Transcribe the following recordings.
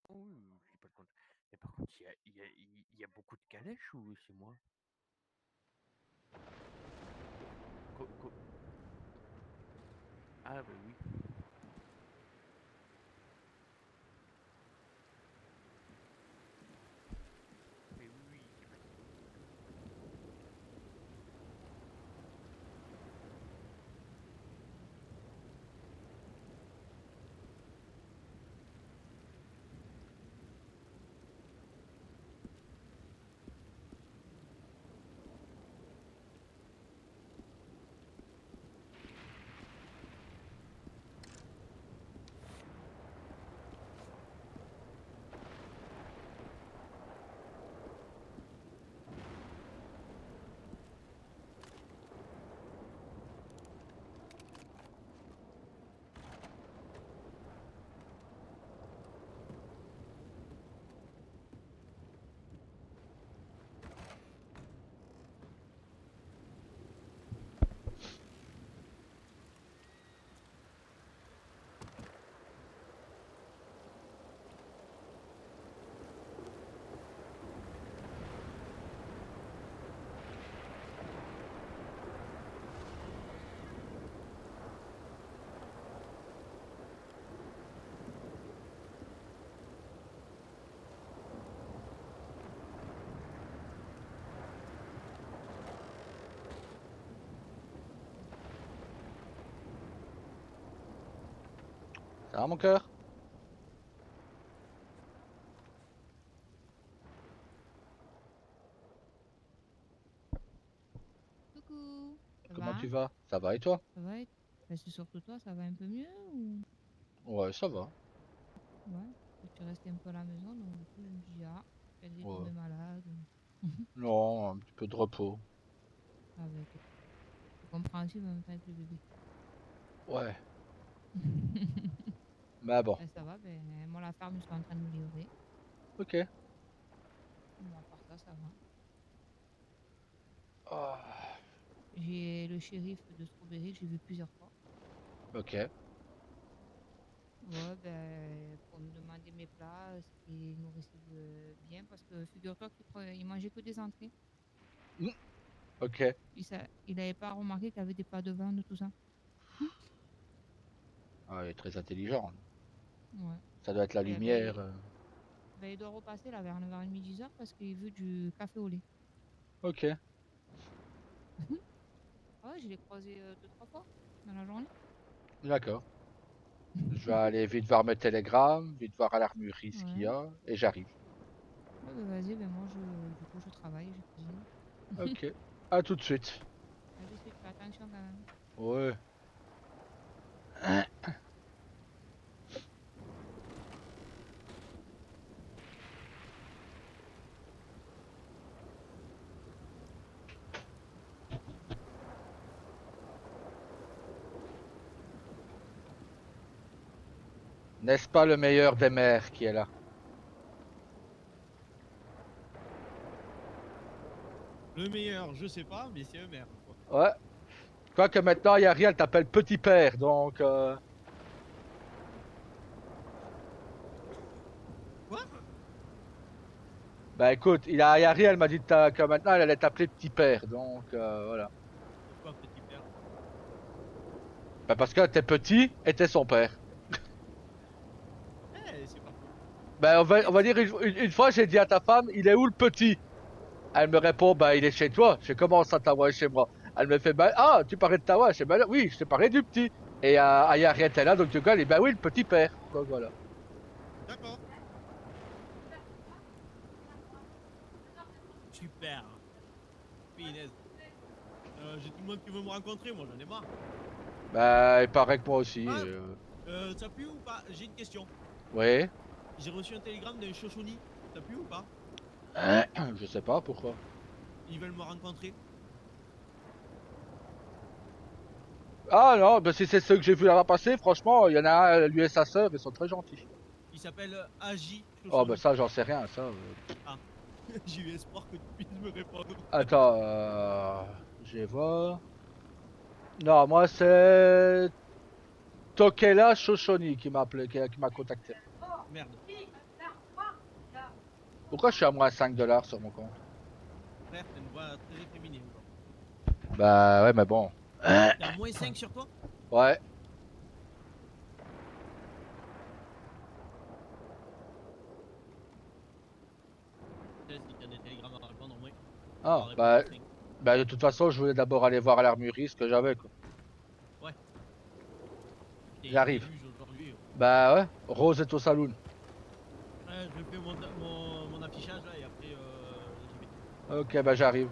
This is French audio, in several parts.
Oh oui, j'ai pas le compte. Mais par contre, il y a beaucoup de calèches ou c'est moi? Co- co- Ah bah oui. Mais oui, oui, j'imagine. Ça va mon cœur? Coucou, ça Comment va? tu vas? Ça va et toi? Ça va? Bah, c'est surtout toi, ça va un peu mieux ou... Ouais, ça va. Ouais, parce que tu restais un peu à la maison, donc du coup je me dis, ah, tu as dû Ouais. tomber malade. Non, un petit peu de repos. Ah bah écoute, c'est compréhensible en même temps avec le bébé. Ouais, mais bon. Bah, ça va, ben moi la ferme, ils sont en train de me livrer. Ok. Bon, à part ça, ça va. Ah, J'ai le shérif de Strawberry, j'ai vu plusieurs fois. ok. Ouais, ben pour me demander mes plats, s'ils nourrissent bien, parce que figure-toi qu'il mangeait que des entrées. Hmm, ok. Il avait pas remarqué qu'il y avait des plats de viande, tout ça. Ah, il est très intelligent. Ouais. Ça doit être la Et, lumière. ben, il doit repasser là vers 9h30, 10h parce qu'il veut du café au lait. Ok, Ah ouais, je l'ai croisé 2, 3 fois dans la journée. d'accord. Je vais aller vite voir mes télégrammes, vite voir à l'armurerie ce qu'il y Ouais. a, et j'arrive. Ouais, ben vas-y, ben moi du coup je travaille, je cuisine. Ok. À tout de suite. À tout de suite, fais attention quand même. Ouais. N'est-ce pas le meilleur des mères qui est là? Le meilleur, je sais pas, mais c'est un maire, quoi. Ouais. Quoique maintenant, Yari, elle t'appelle petit père, donc... Quoi? Bah écoute, Yari, elle m'a dit que maintenant, elle allait t'appeler petit père, donc voilà. Pourquoi petit père? Bah parce que t'es petit et t'es son père. Eh, c'est pas faux. Bah on Eh, va c'est dire, pas faux. une fois, j'ai dit à ta femme, il est où le petit? Elle me répond, bah il est chez toi. Je comment ça, ta voix chez moi? Elle me fait, bah ah, tu parlais de ta voix. Je dis, bah oui, je te parlais du petit. Et Yari était là, donc du coup, elle dit, bah oui, le petit père. Donc voilà. D'accord. Super. Finesse. J'ai tout le monde qui veut me rencontrer, moi j'en ai marre. Bah, il paraît que moi aussi. Ah, ça pue ou pas? J'ai une question. Oui. J'ai reçu un télégramme d'un Shoshoni. Ça pue ou pas? Je sais pas pourquoi. Ils veulent me rencontrer. Ah non, bah si c'est ceux que j'ai vu là-bas passer, franchement, il y en a un, lui et sa sœur, ils sont très gentils. Il s'appelle Agi Oh bah Shoshoni. ça, j'en sais rien, ça. Ah, j'ai eu espoir que tu puisses me répondre. Attends, je vais voir. Non, moi c'est... Tokela Shoshoni qui m'a appelé, qui m'a contacté. Merde. Pourquoi je suis à moins 5 $ sur mon compte? Frère, t'as une voix très efféminée. Bah ouais, mais bon. T'es à moins 5 sur toi? Ouais. Si t'as des télégrammes à répondre, au moins. Ah, bah de toute façon, je voulais d'abord aller voir à l'armurerie ce que j'avais, quoi. Ouais. J'arrive. Aujourd'hui. Bah ouais, Rose est au saloon. Ouais, je fais mon affichage là et après j'y vais. Ok, bah j'arrive.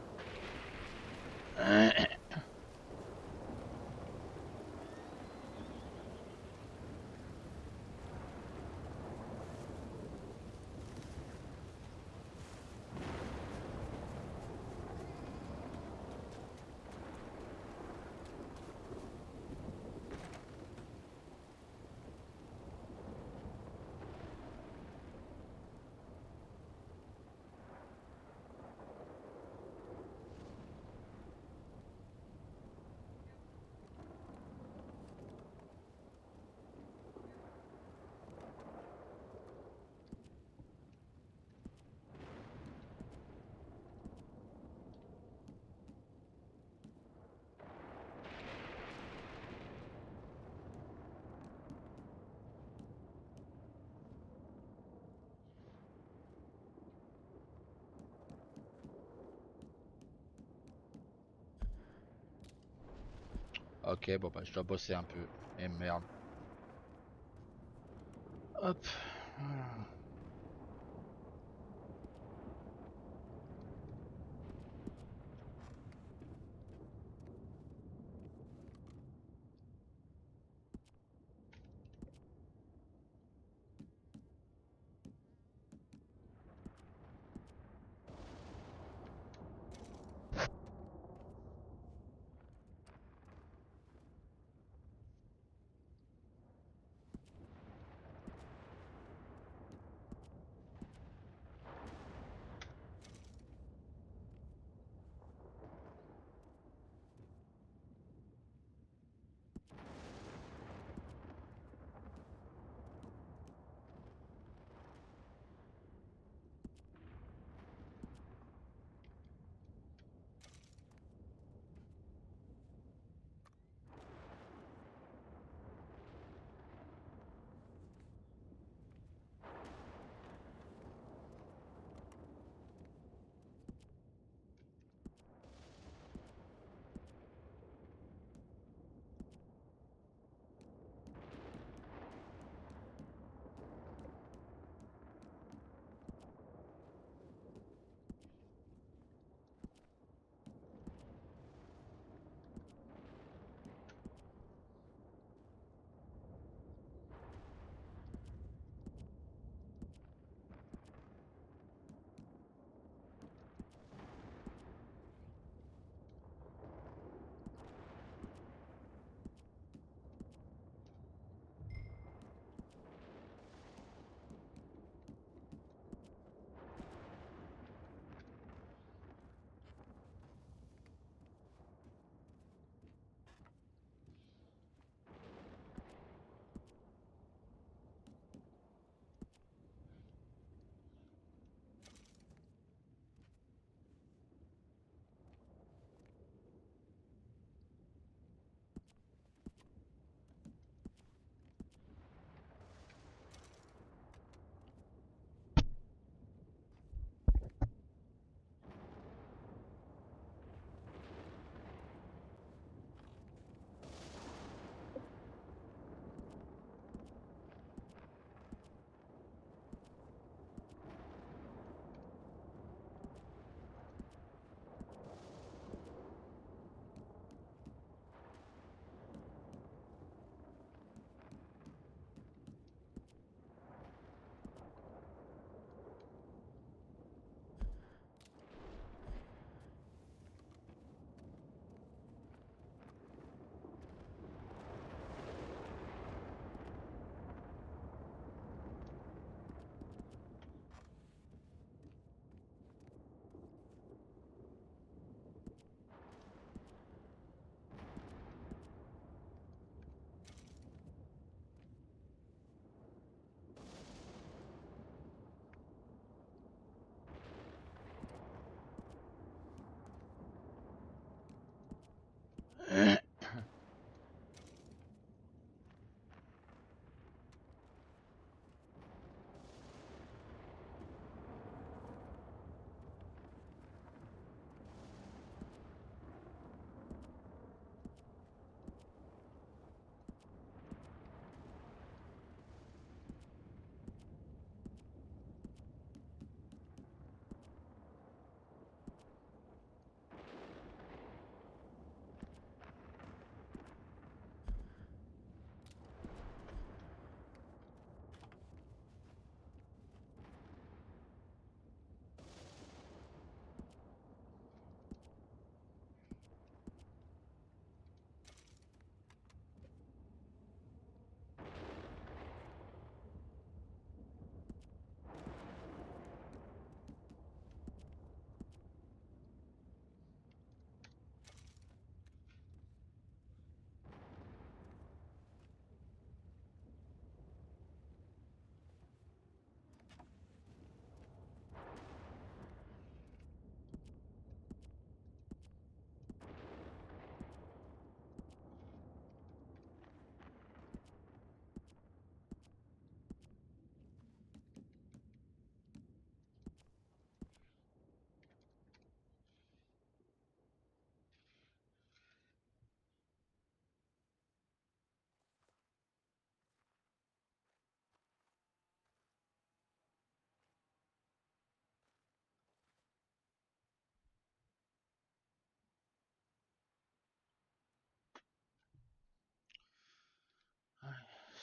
Ok, bon bah je dois bosser un peu. Et merde. Hop.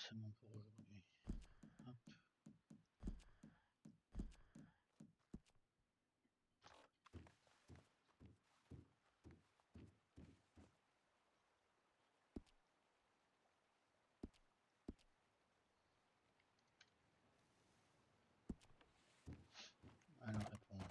c'est bon pour aujourd'hui. Hop. Alors, répondre.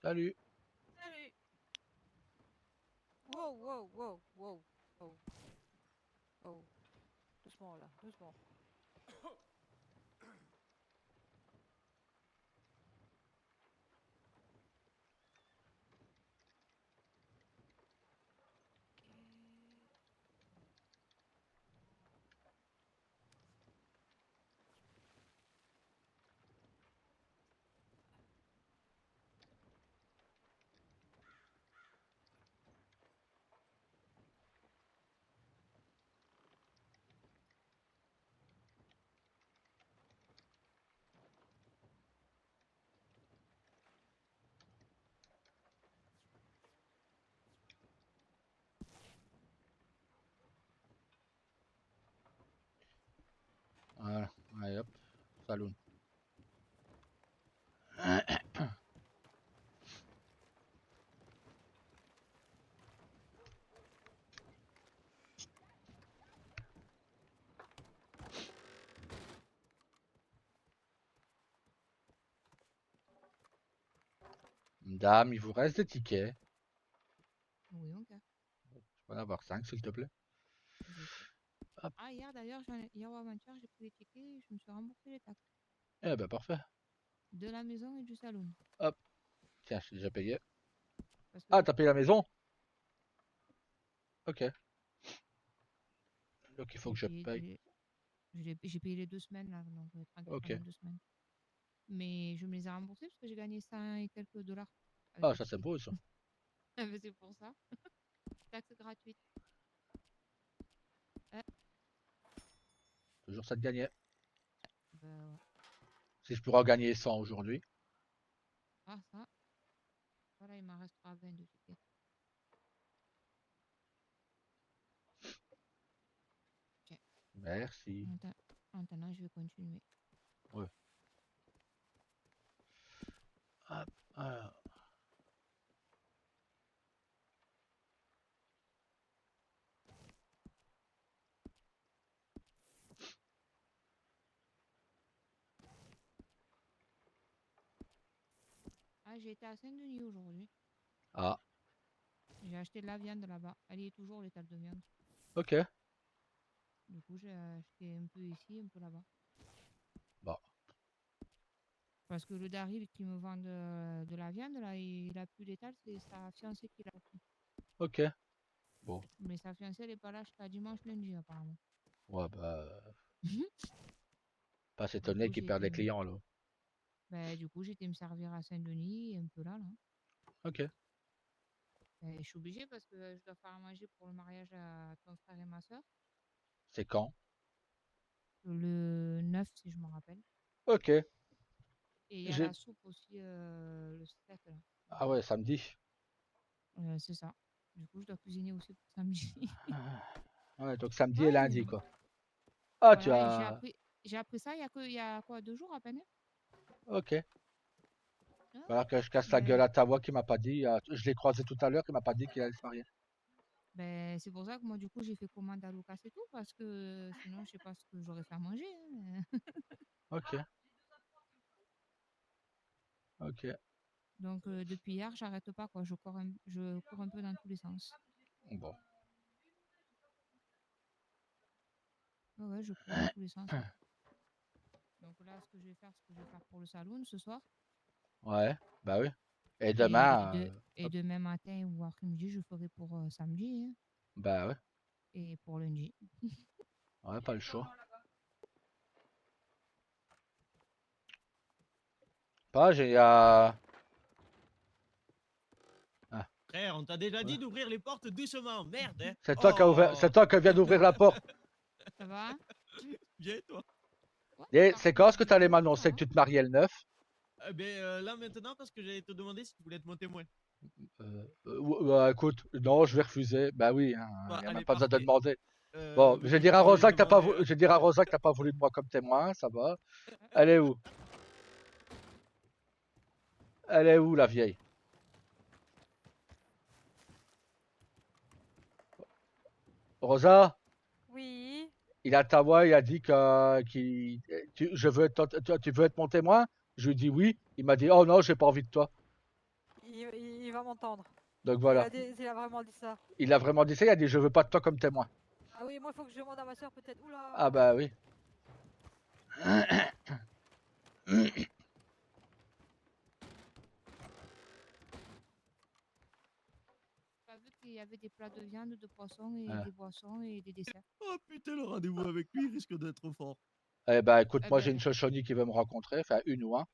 Salut. Salut. Wow, wow, wow, wow, wow. Oh. Doucement là, doucement. Voilà. Allez hop. Salut. Dame, il vous reste des tickets. Oui, ok. Je peux en avoir 5 s'il te plaît. Je sais. Hop. Ah, hier d'ailleurs, hier ou avant-hier, j'ai pris les tickets et je me suis remboursé les taxes. Eh ben parfait. De la maison et du salon. Tiens, je t'ai déjà payé. Parce que Ah, t'as payé la maison? Ok. Donc il faut que je paye. j'ai payé les 2 semaines là, donc tranquille Ok. pendant 2 semaines. Mais je me les ai remboursés parce que j'ai gagné 100 et quelques dollars avec Ah, les ça c'est tickets. beau ça. Ah, mais c'est pour ça. Taxe gratuite. Toujours ça de gagner. Bah ouais. Si je pourrais en gagner 100 aujourd'hui. Ah, ça. Voilà, il m'en restera 20 de tickets. Ok. Merci. Maintenant, je vais continuer. Ouais. Hop. Alors. Ah, j'ai été à Saint-Denis aujourd'hui. Ah, J'ai acheté de la viande là-bas. Elle y est toujours, l'étal de viande. ok. Du coup, j'ai acheté un peu ici, un peu là-bas. Bon. Parce que le Daryl qui me vend de la viande, là, il a plus l'étal, c'est sa fiancée qui l'a pris. Ok. Bon. Mais sa fiancée, elle est pas là jusqu'à dimanche, lundi, apparemment. Ouais, bah. Pas Du s'étonner coup, qu'il perd des clients là. j'ai été me servir à Saint-Denis, un peu là, là. Ok. Je suis obligée parce que je dois faire à manger pour le mariage à ton frère et ma soeur. C'est quand? Le 9, si je me rappelle. Ok. Et il y a J'ai. la soupe aussi le 7, là. Ah ouais, samedi. C'est ça. Du coup, je dois cuisiner aussi pour samedi. Ouais, donc samedi et Ouais, lundi quoi. Ah, tu voilà, et as. j'ai appris ça il y a quoi, 2 jours à peine? Ok. Ah Alors ouais. que je casse la gueule Ben, à ta voix qui m'a pas dit. Je l'ai croisé tout à l'heure, il m'a pas dit qu'il allait se marier. Ben, c'est pour ça que moi, du coup, j'ai fait commande à Lucas et tout, parce que sinon, je sais pas ce que j'aurais fait à manger. Hein. Ok. Ok. Donc, depuis hier, j'arrête pas, quoi. Je cours un peu dans tous les sens. Bon. Ouais, je cours dans tous les sens. Donc là, ce que je vais faire pour le salon ce soir. Ouais, bah oui. Et Et, demain, et demain matin ou après-midi, je ferai pour samedi hein, bah ouais. et pour lundi. Ouais, pas le choix. Pas, j'ai Ah, Frère, on t'a déjà Ouais. dit d'ouvrir les portes doucement. Merde, hein. c'est toi qui as ouvert, c'est toi qui viens d'ouvrir la porte. Ça va? Bien, toi. Ouais, Et c'est parfait, quand je est-ce que dis tu allais pas, ça m'annoncer que va. tu te mariais le 9? Là, maintenant, parce que j'allais te demander si tu voulais être mon témoin. Écoute, non, je vais refuser. Bah oui, il Bah, n'y a même allez, pas besoin de parfait. demander. Bon, je Mais vais du dire coup, à je vais Rosa que t'as pas demander, voulu, je vais dire à Rosa que t'as pas voulu de moi comme témoin, ça va. Elle est où? Elle est où, la vieille? Rosa, Oui. il a Tawa, il a dit tu veux être mon témoin? Je lui ai dit oui. Il m'a dit, oh non, j'ai pas envie de toi. Il va m'entendre. Donc voilà. Il a vraiment dit ça. Il a vraiment dit ça, il a dit, je veux pas de toi comme témoin. Ah oui, moi, il faut que je demande à ma soeur peut-être. Ah Oula. bah oui. T'as vu qu'il y avait des plats de viande, de poisson et Ah. des boissons et des desserts. Oh putain, le rendez-vous avec lui risque d'être fort. Eh ben écoute, Eh moi j'ai ben, une chochonie qui veut me rencontrer, enfin une ou un.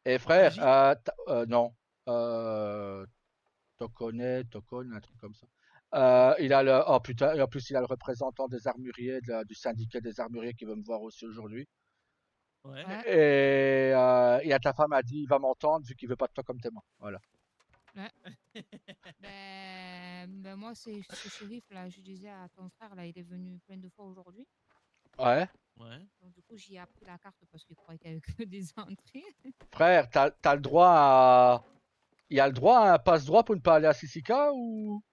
Et frère, Agi? non. Euh, Tokone, un truc comme ça. Il a le, oh putain, et en plus il a le représentant des armuriers, du syndicat des armuriers qui veut me voir aussi aujourd'hui. Ouais. ouais, Et ta femme a dit, il va m'entendre vu qu'il veut pas de toi comme témoin. Voilà. ouais. Ben moi, c'est ce shérif là, je disais à ton frère là, il est venu plein de fois aujourd'hui. Ouais. Ouais. Donc du coup, j'y ai appris la carte parce qu'il croyait qu'il y avait que des entrées. Frère, t'as le droit à, il y a le droit à un passe-droit pour ne pas aller à Sissika ou?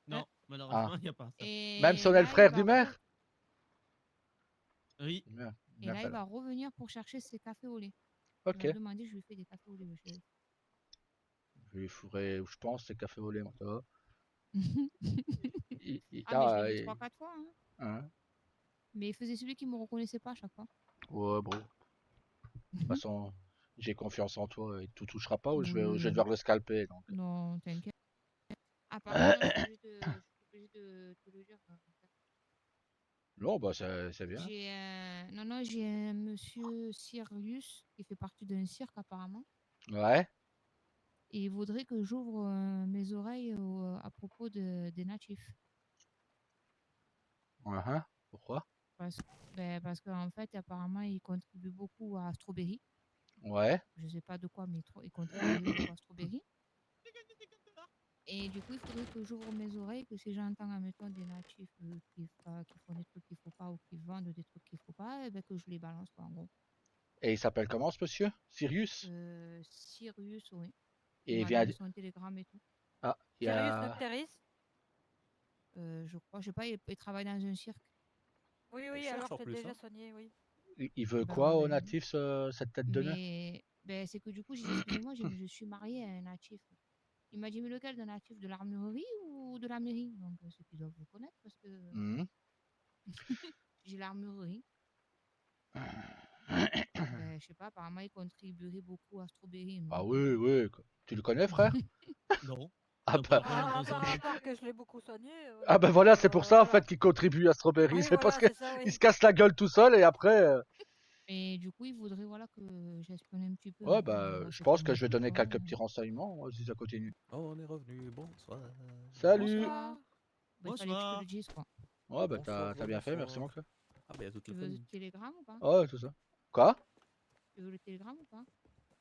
Non, Ah. malheureusement, il n'y a pas ça. Même si Et on est le là, il frère du va maire? Oui. Merde, et là, il merde. va revenir pour chercher ses cafés au lait. Il Ok. m'a demandé, je lui fais des cafés au lait, le shérif. Je lui ferai, je pense, c'est café au lait, moi, ça va. Ah, mais je l'ai vu 3-4 fois. Hein. Hein. Mais il faisait celui qui me reconnaissait pas à chaque fois. Ouais, bon. De toute façon, j'ai confiance en toi et tout touchera pas ou je vais Oui. devoir le scalper. Donc. Non, t'inquiète. Ah, par contre, là, je suis obligée de te le dire. Non, bah c'est bien. J'ai un monsieur Sirius qui fait partie d'un cirque apparemment. Ouais. Et il voudrait que j'ouvre mes oreilles à propos des natifs. Uhum. Pourquoi? Parce qu'en fait, apparemment, ils contribuent beaucoup à Strawberry. Ouais. Je sais pas de quoi, mais ils contribuent beaucoup à Strawberry. Et du coup, il faudrait que j'ouvre mes oreilles, que si j'entends, admettons, des natifs qui font des trucs qu'il faut pas ou qui vendent des trucs qu'il faut pas, eh ben, que je les balance, quoi, en gros. Et il s'appelle comment ce monsieur? Sirius? Sirius, oui. Il Et il m'a vient. donné son télégramme et tout. Ah, il y Sirius a. Nocteris. Je crois, je sais pas, il travaille dans un cirque. Oui, Elle oui, cherche alors en t'es plus, déjà hein. soigné, oui. Il veut quoi Ben, au ben, natif, cette tête de nœud? mais c'est que du coup, j'ai dit, excusez-moi, je suis mariée à un natif. Il m'a dit, mais lequel de natif? De l'armurerie ou de la mairie? Donc, ceux qui doivent vous connaître parce que Mhm. j'ai l'armurerie. Je sais pas, apparemment, il contribuerait beaucoup à Strawberry. Ah Donc, oui, oui. Tu le connais, frère? Non. Ah T'as pas bah. vraiment Ah, dans son à nom. part que je l'ai beaucoup soigné. Ah ben voilà, c'est pour ça en fait qu'il contribue à Strawberry. Oui, C'est parce voilà, que c'est ça, il se oui. casse la gueule tout seul et après. et du coup, il voudrait voilà, que j'espionne un petit peu Ouais, un peu bah, à je ses pense que je vais formations. donner Quoi. quelques petits renseignements si ça continue. Oh, on est revenu, bonsoir. Salut! Bonsoir. Bah, il fallait que je te le Bonsoir. dise, quoi. Ouais, bah, Bonsoir, t'as bien fait, merci mon bonsoir. cœur. Ah, bah, il y a toute Tu la veux le famille. télégramme ou pas? Ouais, tout ça. Quoi? Tu veux le télégramme ou pas?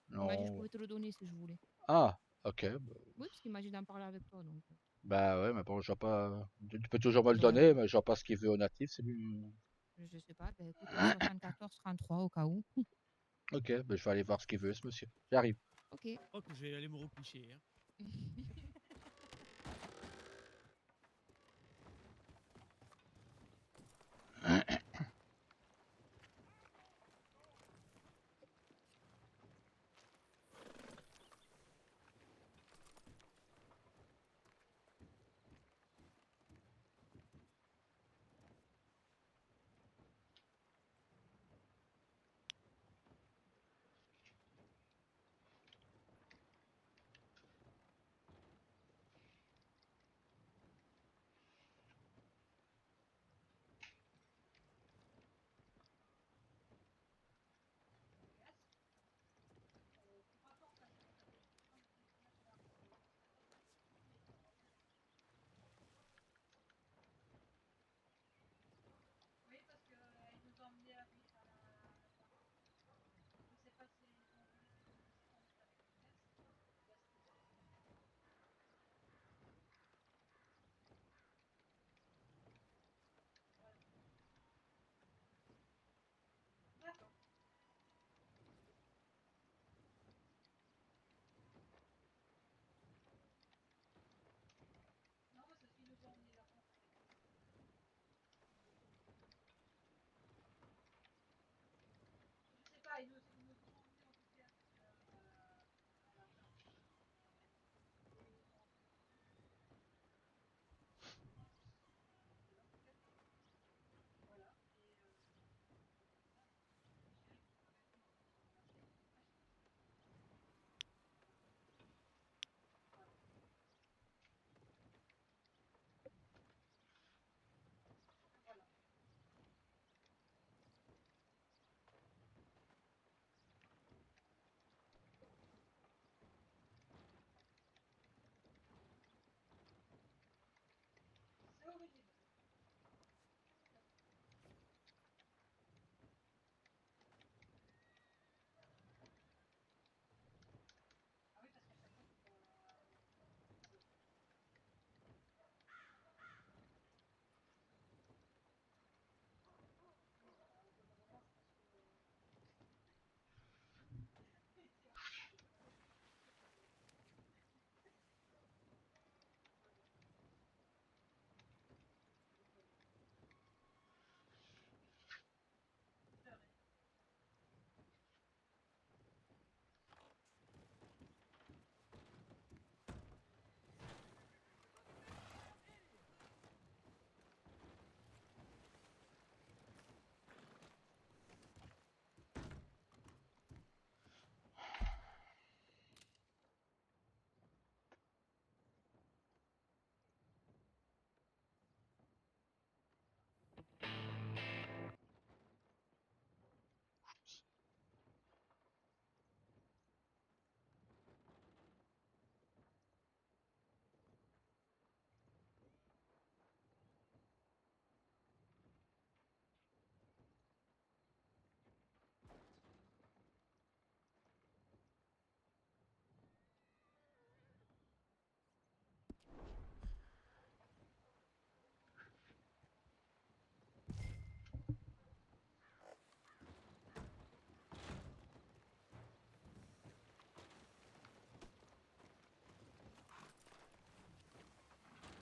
Il m'a dit que je Non. pouvais te le donner si je voulais. Ah, ok. Oui, parce qu'il m'a dit d'en parler avec toi. Donc, Bah ouais, mais bon, je vois pas. Tu peux toujours me le donner, ben, mais je vois pas ce qu'il veut au natif, c'est lui. je sais pas. Ben, écoute, 74-33 au cas où. Ok, bah, je vais aller voir ce qu'il veut, ce monsieur. J'arrive. Ok. Je crois que je vais aller me recoucher. Hein.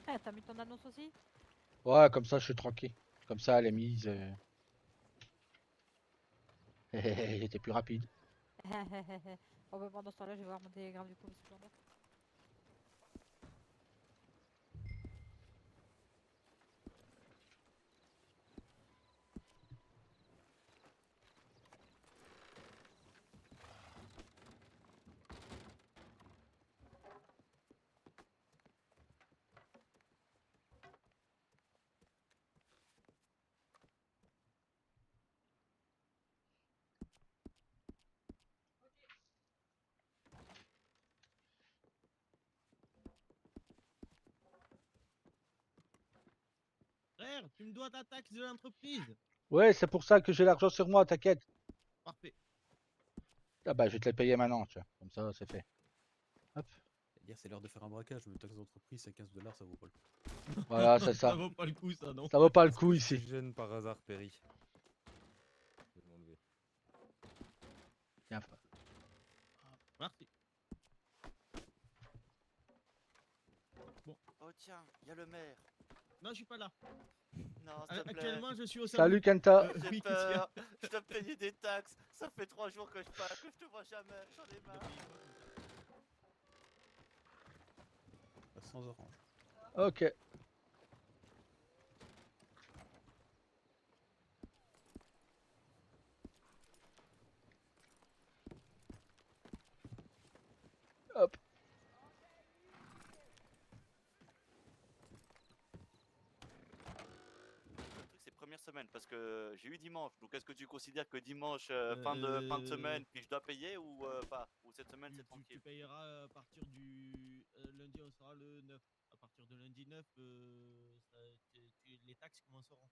Ah, t'as mis ton annonce aussi? Ouais, comme ça, je suis tranquille. Comme ça, elle est mise. J'étais plus rapide. Bon, bah, pendant ce temps-là, je vais voir mon télégramme du coup, parce que j'en ai. Frère, tu me dois ta taxe de l'entreprise. Ouais, c'est pour ça que j'ai l'argent sur moi, t'inquiète. Parfait. Ah bah, je vais te les payer maintenant, tu vois. Comme ça, c'est fait. Hop. C'est-à-dire, c'est l'heure de faire un braquage, mais taxe d'entreprise, c'est 15 $, ça vaut pas le coup. Voilà, c'est Ça ça. vaut pas le coup, ça, non. Ça vaut pas le Est-ce coup que ici. je te gêne par hasard, Perry? Je vais m'enlever. Tiens, Merci. Oh tiens, il y a le maire. Non, je suis pas là. Non, s'il te plaît. Actuellement, je suis au salon. Salut Kenta. J'ai Oui, qu'est-ce qu'il y a? peur. Je dois payer des taxes. Ça fait 3 jours que je te vois jamais. J'en ai marre. Sans orange. Ok. Hop. Le truc, c'est première semaine parce que j'ai eu dimanche. Donc, est-ce que tu considères que dimanche, fin de semaine, puis je dois payer ou pas? Ou cette semaine, c'est Tu tranquille? payeras à partir du lundi, on sera le 9. À partir de lundi 9, les taxes commenceront.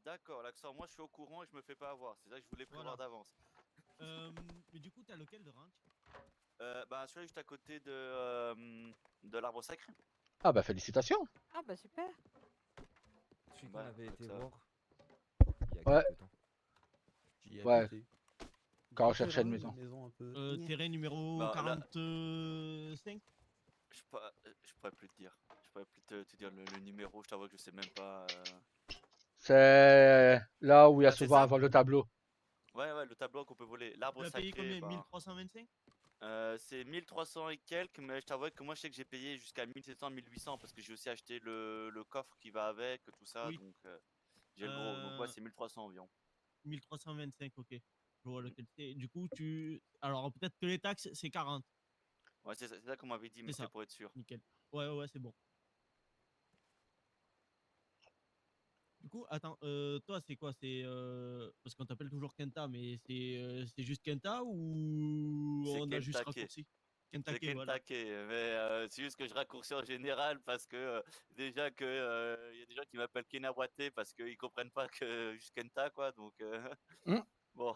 D'accord, l'accent. Moi, je suis au courant et je me fais pas avoir. C'est ça que je voulais prévoir Voilà. d'avance. Mais du coup, t'as lequel de ranch? Bah, celui-là juste à côté de l'arbre sacré. Ah bah, félicitations. Ah, bah super. Celui qu'on Bah, avait écoute, été ça. voir il y a Ouais. quelques temps. J'y ai Ouais. habité. Quand on Bon cherchait une terrain, maison. maison un peu. Terrain numéro Bah, là- 45. Je pourrais plus te dire. Je pourrais plus te dire le numéro. Je t'avoue que je sais même pas. C'est là où il y a Ah, c'est souvent ça? avant le tableau. Ouais, le tableau qu'on peut voler. L'arbre Tu as payé sacré, combien? bah, 1325? c'est 1300 et quelques, mais je t'avoue que moi je sais que j'ai payé jusqu'à 1700, 1800 parce que j'ai aussi acheté le coffre qui va avec, tout ça, Oui. donc j'ai le gros. Donc ouais, c'est 1300 environ. 1325, ok. Je vois lequel c'est. Du coup, alors peut-être que les taxes, c'est 40. Ouais, c'est ça qu'on m'avait dit, mais C'est c'est ça. pour être sûr. Nickel. Ouais, c'est bon. Du coup, attends, toi, c'est quoi? C'est parce qu'on t'appelle toujours Kenta, mais c'est juste Kenta ou C'est on a juste Kentake. raccourci? C'est Kentake, voilà. Kentake, mais c'est juste que je raccourcis en général parce que déjà que y a des gens qui m'appellent Kenawate parce qu'ils comprennent pas que juste Kenta quoi, donc Hmm. bon.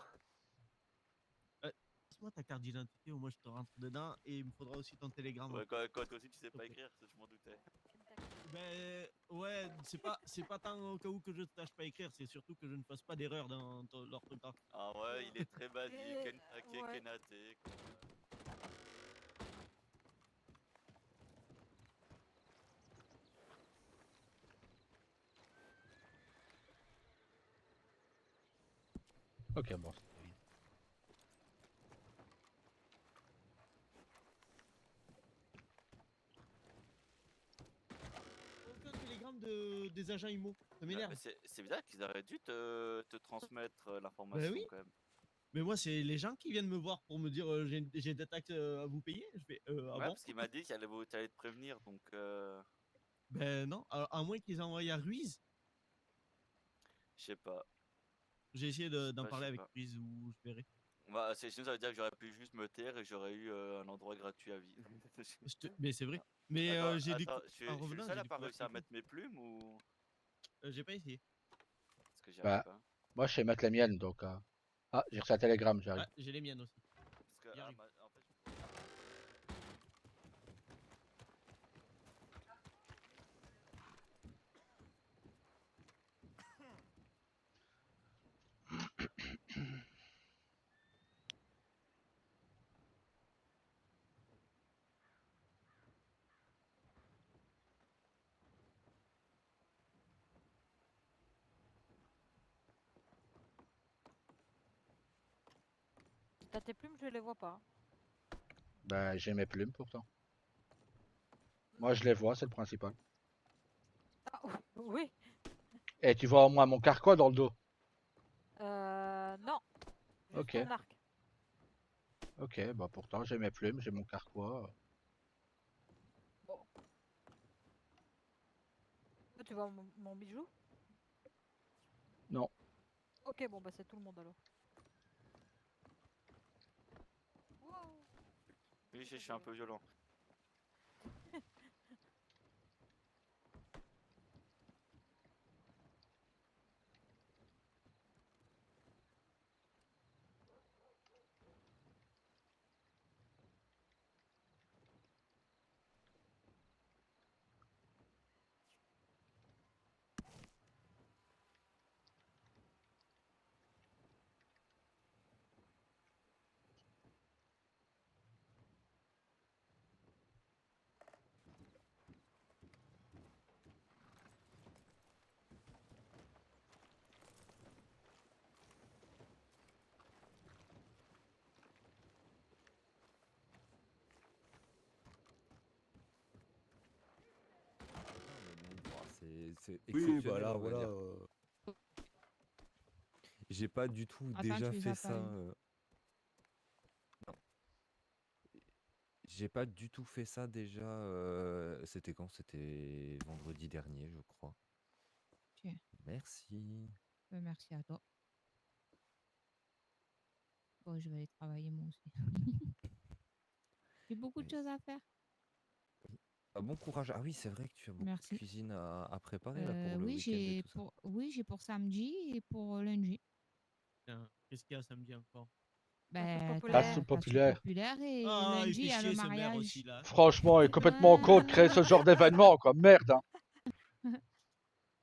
Passe-moi ta carte d'identité, au moins je te rentre dedans et il me faudra aussi ton télégramme Ouais, après. quand toi aussi tu sais pas Ok. écrire, ça, je m'en doutais. Ben ouais, c'est pas tant au cas où que je ne sache pas écrire, c'est surtout que je ne fasse pas d'erreur dans l'orthographe. Ah ouais, il est très basique, Kentake, Ouais. Kenate. Quoi. Ok, bon. Aucun télégramme des agents IMO, ça Ouais, m'énerve. mais c'est bizarre qu'ils auraient dû te transmettre l'information oui. quand même. Mais moi, c'est les gens qui viennent me voir pour me dire j'ai des taxes à vous payer. Je fais ah Ouais, bon? parce qu'il m'a dit qu'il allait te prévenir, donc Ben non, à moins qu'ils envoient à Ruiz. je sais pas. J'ai essayé d'en Je parler sais avec pas. Ruiz ou je verrai. Bah, sinon ça veut dire que j'aurais pu juste me taire et j'aurais eu un endroit gratuit à vie. Mais c'est vrai. Mais Attends, j'ai attends, en je suis le revenant, seul j'ai à pas découvert réussir à quelque chose. mettre mes plumes ou J'ai pas essayé. parce que j'y arrive Bah, pas? moi, je sais mettre les miennes, donc. Ah, j'ai reçu un télégramme, j'arrive. Ah, j'ai les miennes aussi. Parce que J'y arrive. en fait, je vois. T'as tes plumes, je les vois pas. Bah, j'ai mes plumes pourtant. Moi, je les vois, c'est le principal. Ah, oui. Et tu vois au moins mon carquois dans le dos. Non. Juste Ok. ton arc. Ok, bah pourtant j'ai mes plumes, j'ai mon carquois. Bon. Toi, tu vois mon bijou? Non. Ok, bon, bah c'est tout le monde alors. Wow. Oui, je suis un peu violent. C'est Oui, exceptionnel, bah là, on va voilà. dire. J'ai pas du tout Attends, déjà tu les fait as pas ça. eu. Non. J'ai pas du tout fait ça déjà. C'était quand? C'était vendredi dernier, je crois. Tiens. Merci. Merci à toi. Bon, je vais aller travailler moi aussi. J'ai beaucoup de Oui. choses à faire. Ah, bon courage. Ah oui, c'est vrai que tu as beaucoup de Merci. cuisine à préparer là pour le Oui, week-end et tout ça. j'ai pour samedi et pour lundi. Tiens, qu'est-ce qu'il y a samedi encore? La soupe Ben, populaire. La soupe ta soupe populaire. populaire et Ah, il lundi, il fait y a le chier ce maire aussi mariage. là. Franchement, il est complètement con de créer ce genre d'événement, quoi. Merde, hein.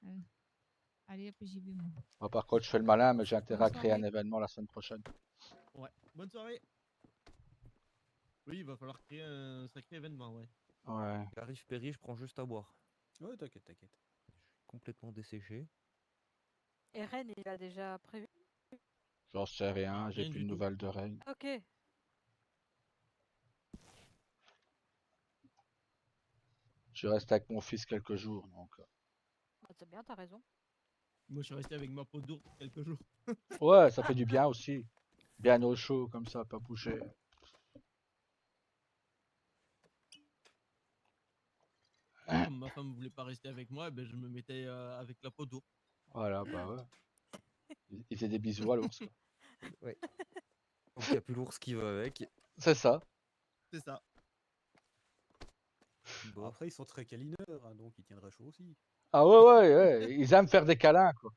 Euh, Allez, hop, j'y vais, moi. Moi, par contre, je fais le malin, mais j'ai intérêt à Bonne créer un soirée. événement la semaine prochaine. Ouais, bonne soirée. Oui, il va falloir créer un sacré événement, ouais. Ouais. J'arrive, Perry, je prends juste à boire. Ouais, t'inquiète, t'inquiète. Je suis complètement desséché. Et Rennes, il a déjà prévu? J'en sais rien, j'ai Rien plus du de tout. nouvelles de Rennes. Ok. Je reste avec mon fils quelques jours, donc. Bah, c'est bien, t'as raison. Moi, je suis resté avec ma peau d'ours quelques jours. Ouais, ça fait du bien aussi. Bien au chaud, comme ça, pas bouger. Comme ma femme voulait pas rester avec moi, ben, je me mettais avec la peau d'ours. Voilà, bah ouais. Il faisait des bisous à l'ours, quoi. Ouais. Donc il n'y a plus l'ours qui va avec. C'est ça. C'est ça. Bon. Après, ils sont très câlineurs, hein, donc ils tiendraient chaud aussi. Ah ouais, ils aiment faire des câlins, quoi.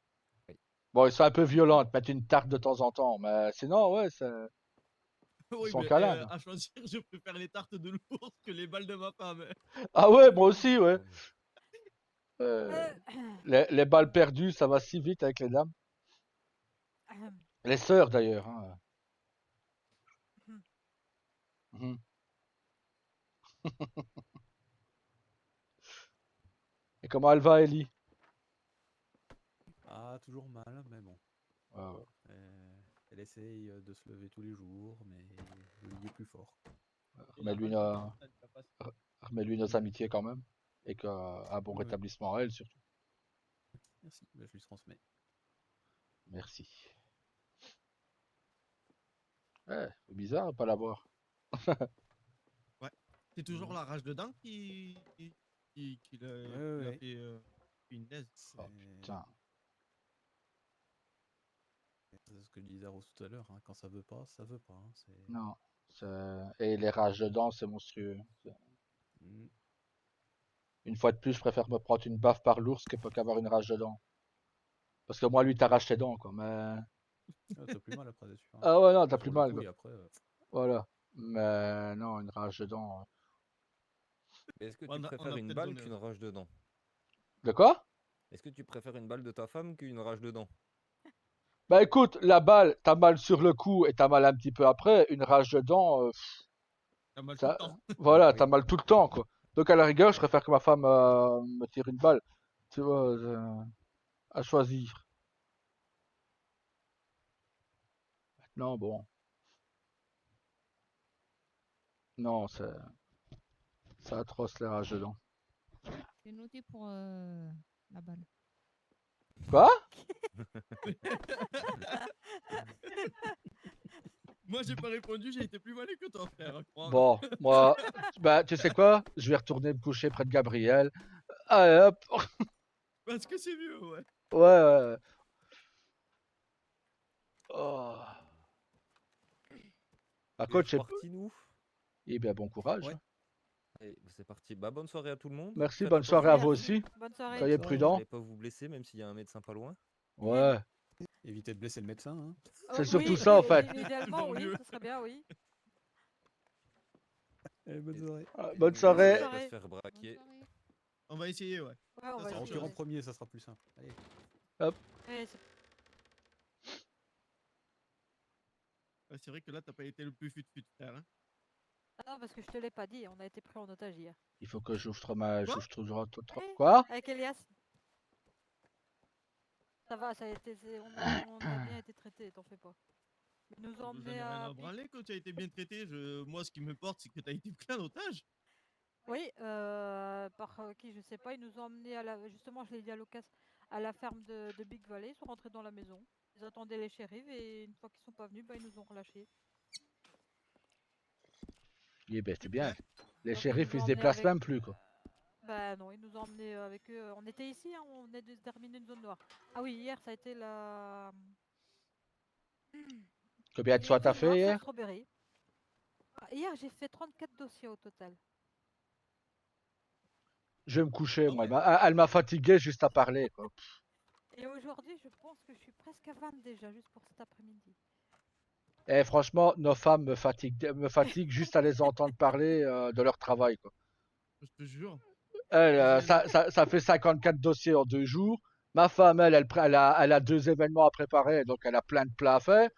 Oui. Bon, ils sont un peu violents, ils te mettent une tarte de temps en temps, mais sinon, ouais, ils Oui, sont mais câlins, quoi. à choisir, je préfère les tartes de l'ours que les balles de ma femme. Ah ouais, moi aussi, ouais. Euh, Les balles perdues, ça va si vite avec les dames. Les sœurs, d'ailleurs. Hein. Mhm. Et comment elle va, Ellie? Ah, toujours mal, mais bon. Ah ouais. Elle essaye de se lever tous les jours, mais le lit est plus fort. Et la Remets-lui rage de dents, ça ne va pas se- remets-lui nos amitiés quand même. Et qu'un bon Oui, oui. rétablissement à elle, surtout. Merci, bah, je lui transmets. Merci. Ouais, c'est bizarre de pas l'avoir. Ouais. C'est toujours Non. la rage de dents qui l'a Ouais. fait une naise. Oh putain. C'est ce que disait Rose tout à l'heure, hein. Quand ça veut pas, ça veut pas. Hein. Non. Et les rages de dents, c'est monstrueux. Mm. Une fois de plus, je préfère me prendre une baffe par l'ours que pas qu'avoir une rage de dents. Parce que moi, lui, t'arrache tes dents, quoi. Mais... Ah, t'as plus mal après dessus. Hein. Ah ouais, non, t'as plus Sur le mal, coup, quoi. et après. Voilà. Mais non, une rage de dents. Mais est-ce que On tu a préfères une peut-être balle donné qu'une raison. rage de dents? De quoi? Est-ce que tu préfères une balle de ta femme qu'une rage de dents? Bah écoute, la balle, t'as mal sur le coup et t'as mal un petit peu après. Une rage de dents, T'as mal tout le ça, temps. voilà, Oui. t'as mal tout le temps, quoi. Donc à la rigueur, je préfère que ma femme me tire une balle. Tu vois, à choisir. Non, bon. Non, c'est atroce les rages dedans. C'est noté pour la balle. Quoi? Moi, j'ai pas répondu, j'ai été plus malin que toi, frère. crois. Bon, moi, bah, tu sais quoi? Je vais retourner me coucher près de Gabriel. Allez, hop. Parce que c'est mieux, ouais. Ouais. Oh. Par Et contre, c'est parti, nous. eh bien, bon courage. Ouais. Allez, c'est parti. Bah, bonne soirée à tout le monde. Merci, Faites bonne attention soirée à à vous Merci. aussi. Bonne soirée. Soyez Bonne soirée. prudents. N'allez pas vous blesser, même s'il y a un médecin pas loin. Ouais. Évitez de blesser le médecin. Hein. C'est Oui, surtout ça, en fait. Idéalement, Toujours oui, mieux. ce serait bien, oui. Allez, bonne soirée. Bonne Et soirée. n'hésitez pas à soirée. se faire Bonne braquer. soirée. On va essayer, ouais. Ouais, on Ça, va c'est En essayer. tir en Ouais. premier, ça sera plus simple. Allez. Ouais, c'est- Ouais, c'est vrai que là, t'as pas été le plus fut-fut, frère. Hein. Ah non, parce que je te l'ai pas dit, on a été pris en otage hier. Il faut que j'ouvre ma. Quoi? J'ouvre toujours. Oui, Quoi? avec Elias. Ça va, ça a été, on a bien été traité, t'en fais pas. Ils nous ont J'en ai emmenés rien à à branler quand tu as été bien traité. Moi, ce qui m'importe, c'est que tu as été pris en otage. Oui, par qui je sais pas, ils nous ont emmenés à la. Justement, je l'ai dit à Lucas, à la ferme de Big Valley. Ils sont rentrés dans la maison. Ils attendaient les shérifs et une fois qu'ils sont pas venus, bah, ils nous ont relâchés. Eh ben, c'est bien. Super. Les Donc, ils shérifs, nous ils ont se emmenés déplacent avec. même plus, quoi. Bah non, ils nous ont emmenés avec eux. On était ici, hein, on venait de terminer une zone noire. Ah oui, hier ça a été la. Combien de soins Une t'as zone fait noire sur hier? Strawberry. Ah, hier j'ai fait 34 dossiers au total. Je vais me coucher, Ah moi. ouais. Elle m'a fatigué juste à parler, quoi. Et aujourd'hui, je pense que je suis presque à 20 déjà, juste pour cet après-midi. Et franchement, nos femmes me fatiguent juste à les entendre parler de leur travail, quoi. Je te jure. Elle, J'ai- ça fait 54 dossiers en 2 jours. Ma femme, elle a 2 événements à préparer, donc elle a plein de plats à faire.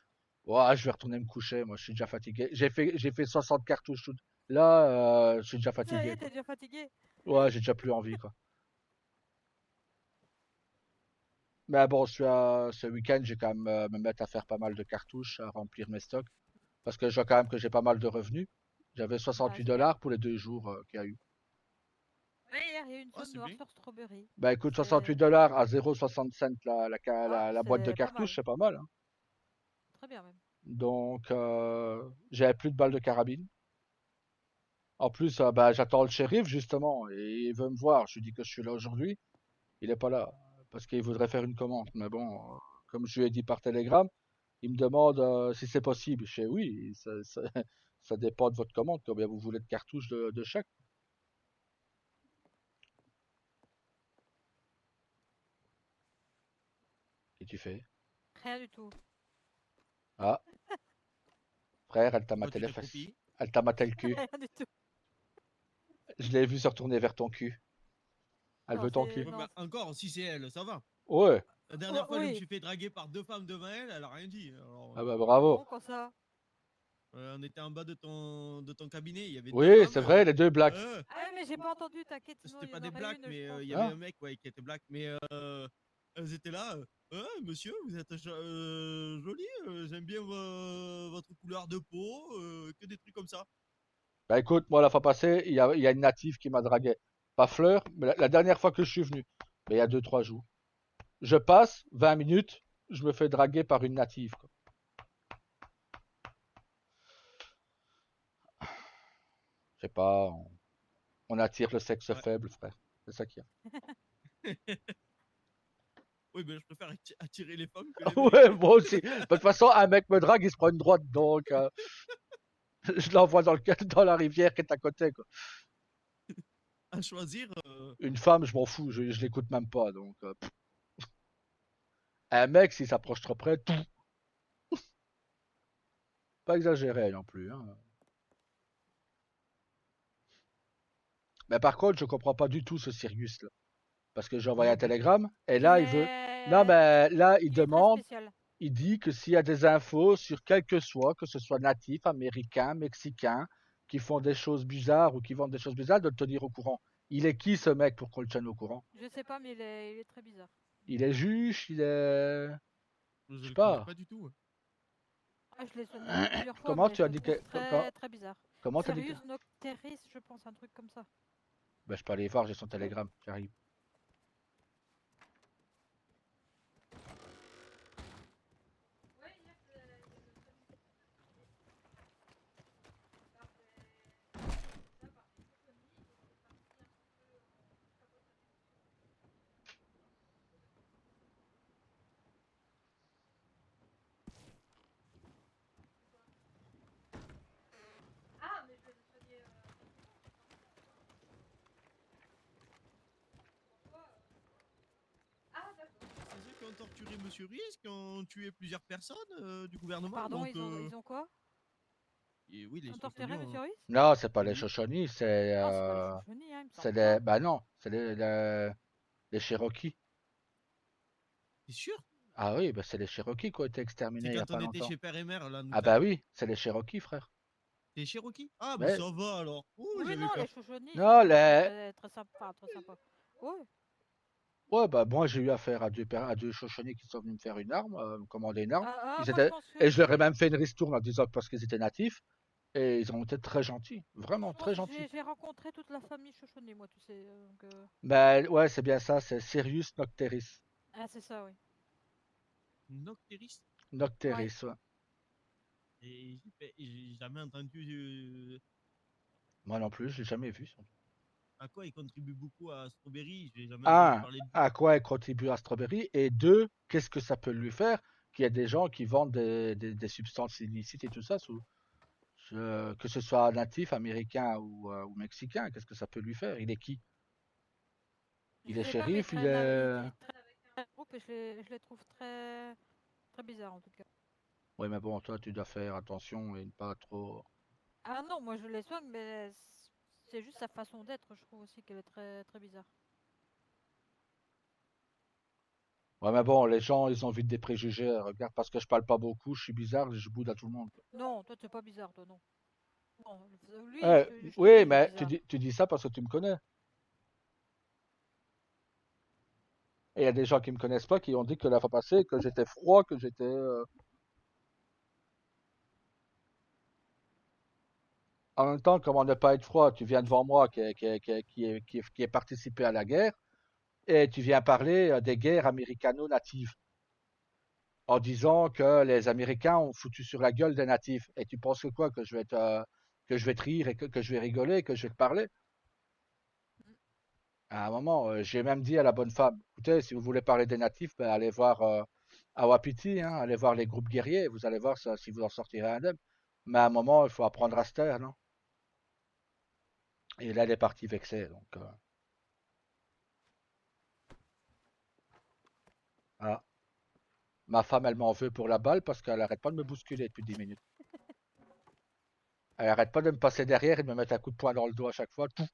Ouais, je vais retourner me coucher, moi, je suis déjà fatigué. J'ai fait 60 cartouches. Là, je suis déjà Ça y fatigué, est, quoi. t'es déjà fatigué? Ouais, j'ai déjà plus envie, quoi. Mais bon, ce week-end, j'ai quand même me mettre à faire pas mal de cartouches, à remplir mes stocks. Parce que je vois quand même que j'ai pas mal de revenus. J'avais Bah, 68 c'est bien. $ pour les 2 jours qu'il y a eu. Oui, hier, il y a eu une Ah, zone c'est noire bien. sur Strawberry. Bah écoute, 68 C'est. $ à 0,60 cents Ah, la boîte de c'est pas cartouches, mal. c'est pas mal, hein. Très bien même. Donc, j'avais plus de balles de carabine. En plus, bah, j'attends le shérif, justement, et il veut me voir. Je lui dis que je suis là aujourd'hui. Il est pas là, parce qu'il voudrait faire une commande. Mais bon, comme je lui ai dit par télégramme, il me demande si c'est possible. Je dis oui, ça dépend de votre commande, combien vous voulez de cartouches de chaque. Et tu fais, Rien du tout. ah, frère, elle t'a Pourquoi maté tu les t'es fesses. croupi? Elle t'a maté le cul. Rien du tout. Je l'ai vu se retourner vers ton cul. Elle Non, veut ton c'est. cul. Ouais, Non. bah, encore, si c'est elle, ça va. Ouais. La dernière fois, je me Oui. suis fait draguer par 2 femmes devant elle, elle a rien dit. Alors, Ah bah Ah bravo. bon, quand ça? on était en bas de ton cabinet, il y avait 2 Oui, femmes. c'est vrai, les deux blacks. Ah ouais, mais j'ai pas entendu, t'inquiète, sinon C'était il y pas en des aurait blacks, une, je mais pense. il y avait Ah. un mec ouais, qui était black. Mais elles étaient là. Monsieur, vous êtes joli, j'aime bien votre couleur de peau, que des trucs comme ça. Bah écoute, moi la fois passée, il y a une native qui m'a dragué. Pas Fleur, mais la dernière fois que je suis venu. Mais il y a 2-3 jours. Je passe 20 minutes, je me fais draguer par une native, quoi. Je sais pas, on attire le sexe Ouais. faible, frère. C'est ça qu'il y Oui, mais je préfère attirer les femmes que a. les mecs. Ouais, moi aussi. De toute façon, un mec me drague, il se prend une droite, donc je l'envoie dans la rivière qui est à côté, quoi. À choisir. Une femme, je m'en fous, je l'écoute même pas, donc. Un mec, s'il s'approche trop près, tout. Pas exagéré non plus, hein. Mais par contre, je comprends pas du tout ce Sirius là. Parce que j'ai envoyé Non un plus. télégramme, et Il là, il veut. Non, est. mais là, il Il est très demande, spécial. il dit que s'il y a des infos sur quel que ce soit natif, américain, mexicain, qui font des choses bizarres ou qui vendent des choses bizarres, de le tenir au courant. Il est qui ce mec pour qu'on le tienne au courant? Je sais pas, mais il est très bizarre. Il est juge, il est. Je Je sais le connais pas. pas du tout. Ah, je l'ai sonné plusieurs fois, Comment mais tu je as le dit trouve que. très, très bizarre. Comment t'as dit? Sirius Nocteris, je pense, un truc comme ça. Bah, je peux aller voir, j'ai son télégramme, j'arrive. C'est ceux qui ont torturé Monsieur Ruiz, qui ont tué plusieurs personnes du gouvernement. Pardon, donc, ils ont quoi? Et oui, les Ils ont torturé Chauchoniens, Monsieur Ruiz? Non, c'est pas les Oui. Shoshone, c'est Non, c'est pas les Shoshone, hein, il me c'est semble les pas. bah non, c'est les Cherokees. T'es sûr? Ah oui, bah c'est les Cherokees qui ont été C'est exterminés il y a quand pas on était longtemps. chez Père et Mère, là, nous Ah bah oui, c'est les Cherokees, frère. T'es Cherokee? Ah, bah Ouais. ça va alors. Ouh, Oui, j'avais non, peur. les Shoshone, ils Non, sont les très, très sympas, très sympas. Ouais. ouais, bah moi j'ai eu affaire à deux Shoshone qui sont venus me faire une arme, me commander une arme. Ah, Ils moi, je étaient pense que et je leur ai même fait une ristourne en disant que parce qu'ils étaient natifs et ils ont été très gentils, vraiment je pense très que gentils. j'ai rencontré toute la famille Shoshone, moi, tu sais. Donc, Bah ouais, c'est bien ça, c'est Sirius Nocteris. Ah, c'est ça, oui. Nocteris? Nocteris, ouais. Et j'ai jamais entendu Moi non plus, j'ai jamais vu. à quoi il contribue beaucoup à Strawberry. J'ai jamais entendu Un, parler de lui. à quoi elle contribue à Strawberry, et deux, qu'est-ce que ça peut lui faire qu'il y a des gens qui vendent des substances illicites et tout ça, que ce soit natif, américain ou mexicain, qu'est-ce que ça peut lui faire? Il est qui? Je Il est sais pas, mais shérif, il il est... traîne avec un groupe et je les trouve très, très bizarres, en tout cas. Oui, mais bon, toi, tu dois faire attention et ne pas trop... Ah non, moi, je les soigne, mais c'est juste sa façon d'être, je trouve aussi qu'elle est très, très bizarre. Ouais, mais bon, les gens, ils ont vite des préjugés. Regarde, parce que je parle pas beaucoup, je suis bizarre, je boude à tout le monde. Non, toi, t'es pas bizarre, toi, non. Non, lui, Eh, je te dis, oui, il est mais bizarre. tu dis ça parce que tu me connais. Et il y a des gens qui me connaissent pas qui ont dit que la fois passée, que j'étais froid, que j'étais... En même temps, comment ne pas être froid? Tu viens devant moi qui est participé à la guerre et tu viens parler des guerres américano-natives en disant que les Américains ont foutu sur la gueule des natifs. Et tu penses que quoi? Que je vais te rire et que je vais rigoler, que je vais te parler? À un moment, j'ai même dit à la bonne femme, écoutez, si vous voulez parler des natifs, ben, allez voir à Wapiti, hein, allez voir les groupes guerriers, vous allez voir ça, si vous en sortirez indemne. Mais à un moment, il faut apprendre à se taire, non? Et là, elle est partie vexée, donc... ah. Ma femme, elle m'en veut pour la balle parce qu'elle arrête pas de me bousculer depuis 10 minutes. Elle arrête pas de me passer derrière et de me mettre un coup de poing dans le dos à chaque fois. Pouf.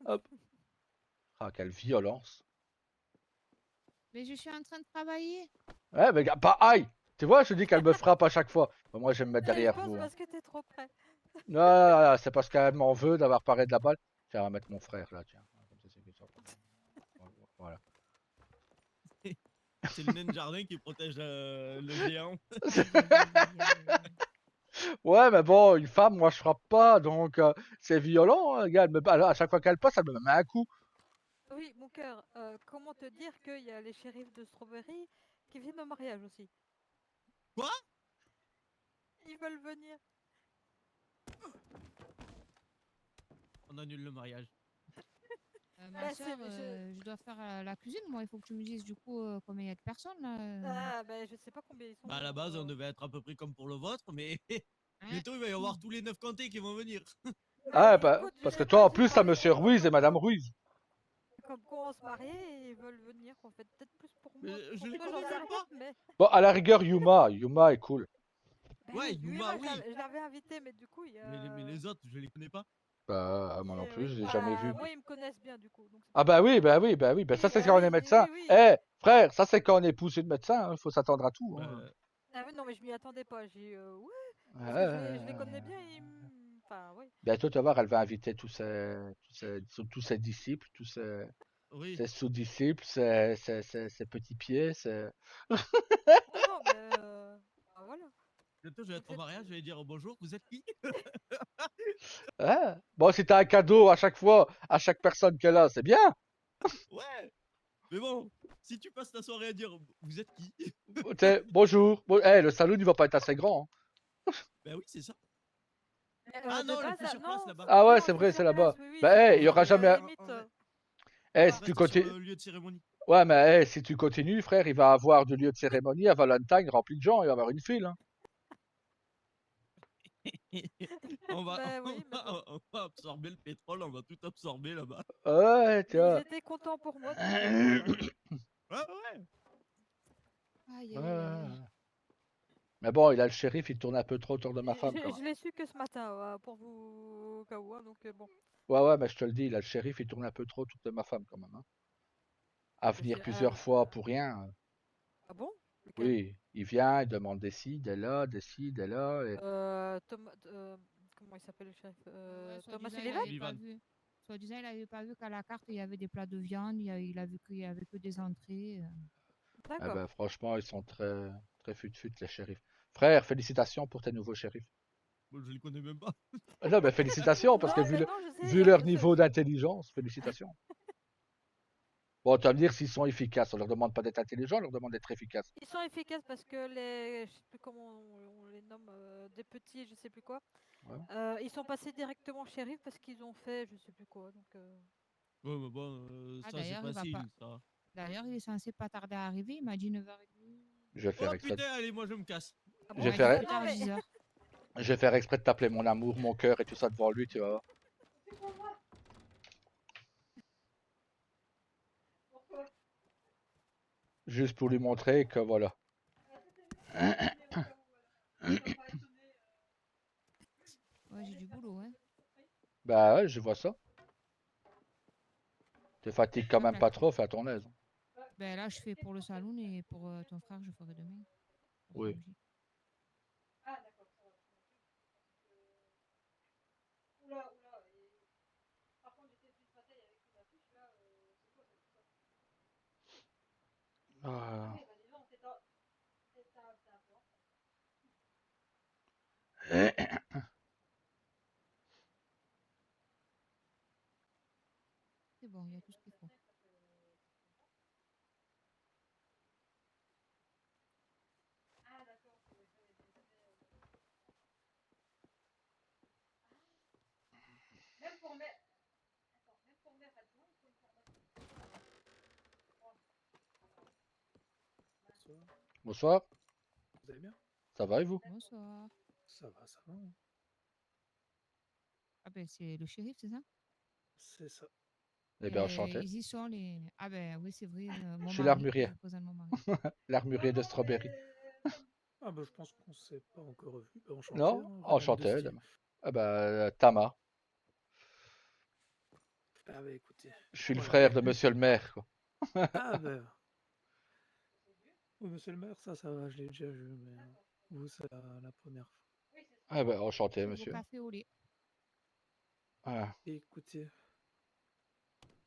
Hop. Ah, quelle violence. Mais je suis en train de travailler. Ouais, mais pas aïe. Tu vois, je dis qu'elle me frappe à chaque fois. Moi, je vais me mettre Je derrière pense vous. Hein. parce que t'es trop près. Non, non, non, c'est parce qu'elle m'en veut d'avoir parlé de la balle. Tiens, on va mettre mon frère là, tiens. Comme ça, c'est voilà. C'est le nain de jardin qui protège le géant. Ouais, mais bon, une femme, moi, je frappe pas, donc c'est violent. Hein, gars, à chaque fois qu'elle passe, elle me met un coup. Oui, mon cœur, comment te dire qu'il y a les shérifs de Strawberry qui viennent au mariage aussi? Quoi? Ils veulent venir. On annule le mariage. Ma Bah, soeur, je dois faire la cuisine. Moi, il faut que tu me dises du coup combien il y a de personnes là. Ah, bah, je sais pas combien ils sont. Bah, à la base, on devait être à peu près comme pour le vôtre, mais Hein? bientôt il va y avoir tous les 9 comtés qui vont venir. Ah, Bah, écoute, parce que j'ai toi, en j'ai plus, t'as parlé Monsieur Ruiz et Madame Ruiz. comme quoi on se mariait et ils veulent venir en fait. Peut-être plus pour moi. Mais que je pour les toi, connais j'en sais même rien, pas. mais... Bon, à la rigueur, Yuma est cool. Bah Ouais, oui, Yuma, oui. je l'avais invité, mais du coup, il y a... Mais les autres, je les connais pas. Bah, moi non plus, Oui, je l'ai jamais vu. moi, ils me connaissent bien, du coup. Donc Ah pour ça. bah oui, bah ça Oui, c'est bah quand on oui, est médecin. oui. Eh, frère, ça c'est quand on est poussé de médecin, il faut s'attendre à tout. Hein. Bah, Ah oui, non, mais je m'y attendais pas. J'ai ouais, parce que je les connais bien. Enfin, oui. Bientôt, tu vas voir, elle va inviter tous ses disciples, oui. ses sous-disciples, ses petits pieds. Non, non, mais... bah, voilà. Bientôt, je vais être au mariage, je vais dire bonjour, vous êtes qui? Hein? Bon, si t'as un cadeau à chaque fois, à chaque personne qu'elle a, c'est bien. Ouais. Mais bon, si tu passes ta soirée à dire vous êtes qui? Bonjour. Le saloon, il va pas être assez grand. Hein. Ben oui, c'est ça. Ah non, le fait sur place là-bas. Ah ouais, non, c'est le vrai, fait c'est sur là-bas. place, oui, Bah, c'est il y pour aura ça que, jamais. limite, Si tu Rester sur continues. le lieu de cérémonie. Ouais, mais si tu continues, frère, il va avoir du lieu de cérémonie à Valentine rempli de gens, il va y avoir une file. Hein. on, va, Bah oui, mais bon. on va absorber le pétrole, on va tout absorber là-bas. Ouais, tu Mais ils vois. étaient contents pour moi, donc voilà. Ouais. Aïe, aïe, aïe, Ouais. aïe. Mais bon, il a le shérif, il tourne un peu trop autour de ma femme, quand Je même. l'ai su que ce matin, pour vous, au cas où, hein, donc bon. Ouais, mais je te le dis, il a le shérif, il tourne un peu trop autour de ma femme, quand même. Hein. À Mais venir c'est- plusieurs fois pour rien. Ah bon? Lequel? Oui, il vient, il demande des ci, des là, des ci, des là. Et... Thomas, comment il s'appelle le chef? Ouais, Thomas soi-disant, il Sullivan? avait pas vu. Soi-disant, il avait pas vu qu'à la carte, il y avait des plats de viande, il a vu qu'il y avait que des entrées. Ah D'accord. ben, franchement, ils sont très, très fut-fut, les shérifs. Frère, félicitations pour tes nouveaux shérifs. Bon, je les connais même pas. Non, mais félicitations, parce que Non, mais non, je sais, vu leur niveau d'intelligence, félicitations. Bon, tu vas me dire s'ils sont efficaces. On leur demande pas d'être intelligents, on leur demande d'être efficaces. Ils sont efficaces parce que les, je sais plus comment on les nomme, des petits, je sais plus quoi. Ouais. Ils sont passés directement shérif parce qu'ils ont fait, je sais plus quoi. Donc. Ouais, mais bon, Ah, ça c'est d'ailleurs, il va facile. pas. Ça. D'ailleurs, il est censé pas tarder à arriver. Il m'a dit 9h30. Je vais faire Oh exprès. putain, allez, moi je me casse. Ah Je bon? vais Il m'a faire, dit plus tard 10h. je vais faire exprès de t'appeler mon amour, mon cœur et tout ça devant lui, tu vas voir. Juste pour lui montrer que voilà. Ouais, j'ai du boulot, hein. Bah ouais, je vois ça. Te fatigue quand Ah, même pas trop, fais à ton aise. Ben là, je fais pour le salon et pour ton frère, je ferai demain. Oui. Ah. C'est bon, il y a tout ce qu'il faut. Bonsoir. Vous allez bien? Ça va et vous? Bonsoir. Ça va, ça va. Ah ben, c'est le shérif, c'est ça? C'est ça. Eh bien, enchanté. Ils y sont les... Ah ben oui, c'est vrai, mon Je suis mari, l'armurier. je représente mon mari. L'armurier de Strawberry. Ah bah je pense qu'on s'est pas encore revu. Bah, enchanté. Non? Hein, vous Enchanté. êtes de dame. Ah bah, Tama. Ah bah écoutez. Je suis le voilà. frère de monsieur le maire, quoi. Ah bah. Oui, monsieur le maire, ça va, je l'ai déjà vu, mais vous, c'est la première fois. Ah bah, enchanté, C'est vos monsieur. cafés au lait. Ah, Écoutez.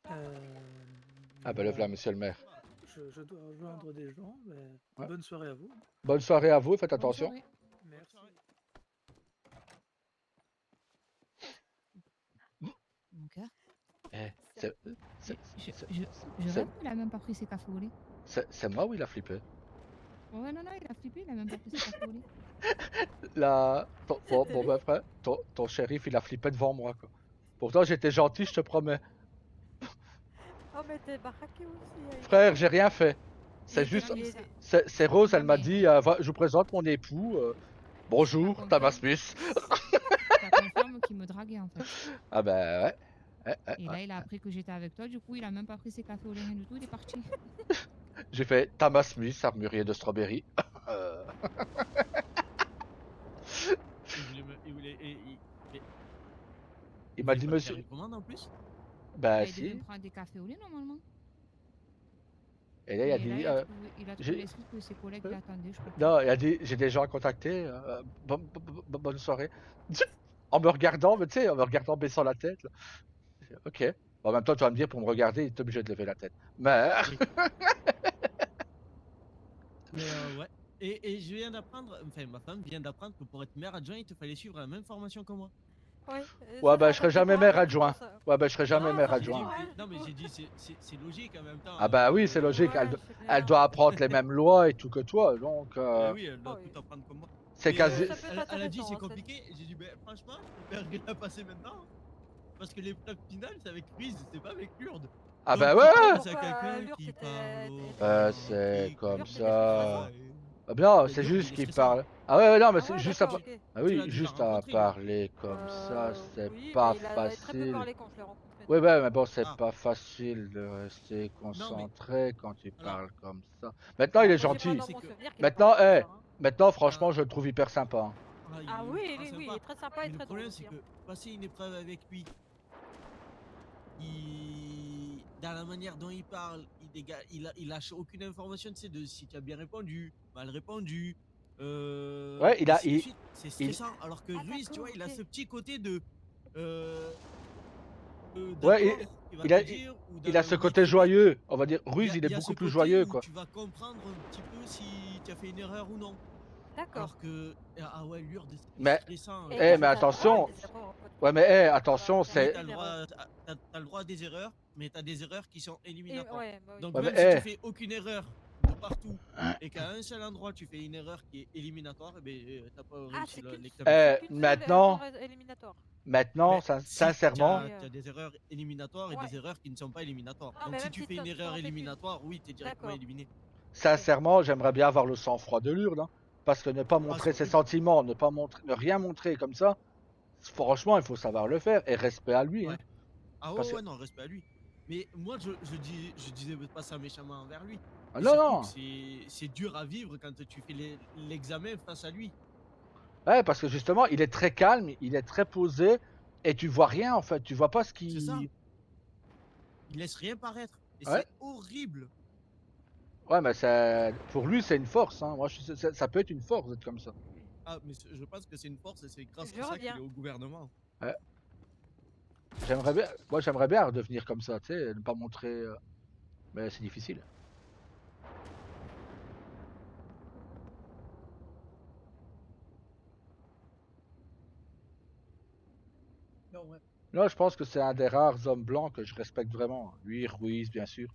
ah bah, le voilà, monsieur le maire. Je dois rejoindre des gens, mais Ouais. bonne soirée à vous. Bonne soirée à vous, faites Bonne attention. soirée. Merci. Mon cœur. Eh, Je rêve qu'il a même pas pris ses cafés au lait. c'est moi ou il a flippé? Ouais, non, il a flippé, il a même pas pris ses cafés au lait. Là, bon bah frère, ton shérif il a flippé devant moi, quoi. Pourtant j'étais gentil, je te promets. Oh, mais t'es baraqué aussi. Frère, j'ai rien fait. C'est Et juste, non, mais ça- c'est Rose, Non, elle m'a mais- dit, je vous présente mon époux. Bonjour, Ça Thomas confirme. Smith. Ça confirme qu'il me draguait en fait. Ah bah ouais. Et là, il a appris que j'étais avec toi, du coup, il a même pas pris ses cafés au lait, rien du tout, il est parti. J'ai fait Thomas Smith, armurier de Strawberry. Il m'a dit monsieur. Il commande en plus? Bah Il devait si. me prendre des cafés au lait normalement. Et là il a Et dit. là, il a trouvé j'ai- l'esprit que ses collègues l'attendaient, je crois. Non, il a dit j'ai des gens à contacter. Bonne soirée. En me regardant, mais tu sais, en me regardant baissant la tête. Là. Ok. Bon, en même temps, tu vas me dire pour me regarder, il est obligé de lever la tête. Mais. Mais ouais. Et je viens d'apprendre, enfin ma femme vient d'apprendre que pour être maire adjoint, il te fallait suivre la même formation que moi. Oui, Ouais, bah, je serai jamais maire décourage un petit peu adjoint. ça. Ouais, bah, je serai jamais Non, maire ça J'ai dit, adjoint. décourage, non mais du j'ai coup. dit c'est logique en même temps. Ah bah oui, c'est logique. Ouais, c'est Elle clair. doit apprendre les mêmes lois et tout que toi, donc Eh oui, elle doit Oh, oui. tout apprendre comme moi. c'est Mais quasi. Ça peut être elle a dit intéressant, c'est hein, compliqué. Et j'ai dit ben franchement, je préfère la passer maintenant. Parce que l'épreuve finale c'est avec Ruiz, c'est pas avec Lourdes. Ah Donc bah tu ouais, parles Pourquoi à quelqu'un Lourdes qui était parle au Bah, vent, c'est qui comme Lourdes c'était stressant? ça. Ah bien, Mais c'est Lourdes, juste il est qu'il stressant. parle. Ah ouais, non, mais Ah c'est ouais, juste à. d'accord, ok. Ah Tu oui, l'as déjà juste à rencontré, lui. parler comme ça, c'est Oui, pas mais il a très peu facile. parlé quand je l'ai rencontré. Oui, donc, ouais, mais bon, c'est Ah, pas facile de rester non mais concentré quand tu alors, parles comme ça. Maintenant, il est moi, j'ai pas gentil. dans c'est mon que souvenir qu'il ait Maintenant, parlé comme ça. Hein. maintenant, ah, franchement, je le trouve hyper sympa. Hein. il Ah est oui, ultra oui, il sympa. est très sympa et Mais le très drôle problème c'est aussi. Hein. que passer une épreuve avec lui, dans la manière dont il parle, il lâche aucune information, tu sais, de si tu as bien répondu, mal répondu, Ouais, ainsi de suite. C'est il, stressant. Alors que Ah Ruiz, tu vois, d'accord, il a ok. ce petit côté de euh, ouais, d'accord qu'il va il te a, dire, ou il a d'un ce côté motivé. joyeux. On va dire, Il y Ruiz, a, il est il y a ce beaucoup plus côté joyeux, où quoi. tu vas comprendre un petit peu si tu as fait une erreur ou non. D'accord. Alors que, ah ouais, Lourdes, c'est Mais, stressant. Et mais t'as le droit à attention. des erreurs, en fait, Ouais, mais attention, faire Oui, c'est. tu as une le erreur. droit, t'as le droit à des erreurs, mais tu as des erreurs qui sont Et éliminatoires. ouais, bah oui. Donc Ouais, même si tu mais fais aucune erreur de partout et qu'à un seul endroit tu fais une erreur qui est éliminatoire, eh ben, t'as pas Ah, réussi l'examen. c'est qu'une seule maintenant, erreur éliminatoire. maintenant, Mais si tu sincèrement, as, des erreurs éliminatoires et Ouais. des erreurs qui ne sont pas éliminatoires. Non, Donc mais si même tu si fais une tu erreur en fais qu'une. éliminatoire, oui, tu es directement D'accord. éliminé. sincèrement, j'aimerais bien avoir le sang-froid de Lourdes, hein, parce que ne pas Ah, c'est montrer ses horrible. sentiments, ne rien montrer comme ça, franchement, il faut savoir le faire. Et respect à lui, hein, Ouais. Ah parce ouais, que. ouais, non, respect à lui. Mais moi, je disais pas ça méchamment envers lui. Ah C'est non, surtout que non. c'est dur à vivre quand tu fais l'examen face à lui. Ouais, parce que justement, il est très calme, il est très posé, et tu vois rien en fait. Tu vois pas ce C'est ça. qui. Il laisse rien paraître. Et Ouais. c'est horrible. Ouais, mais pour lui, c'est une force. Hein. Moi, ça peut être une force d'être comme ça. Ah, mais je pense que c'est une force et c'est grâce Je à ça qu'il reviens. est au gouvernement. Ouais. J'aimerais bien redevenir comme ça, tu sais, ne pas montrer. Mais c'est difficile. Non, ouais. Là, je pense que c'est un des rares hommes blancs que je respecte vraiment. Lui, Ruiz, bien sûr.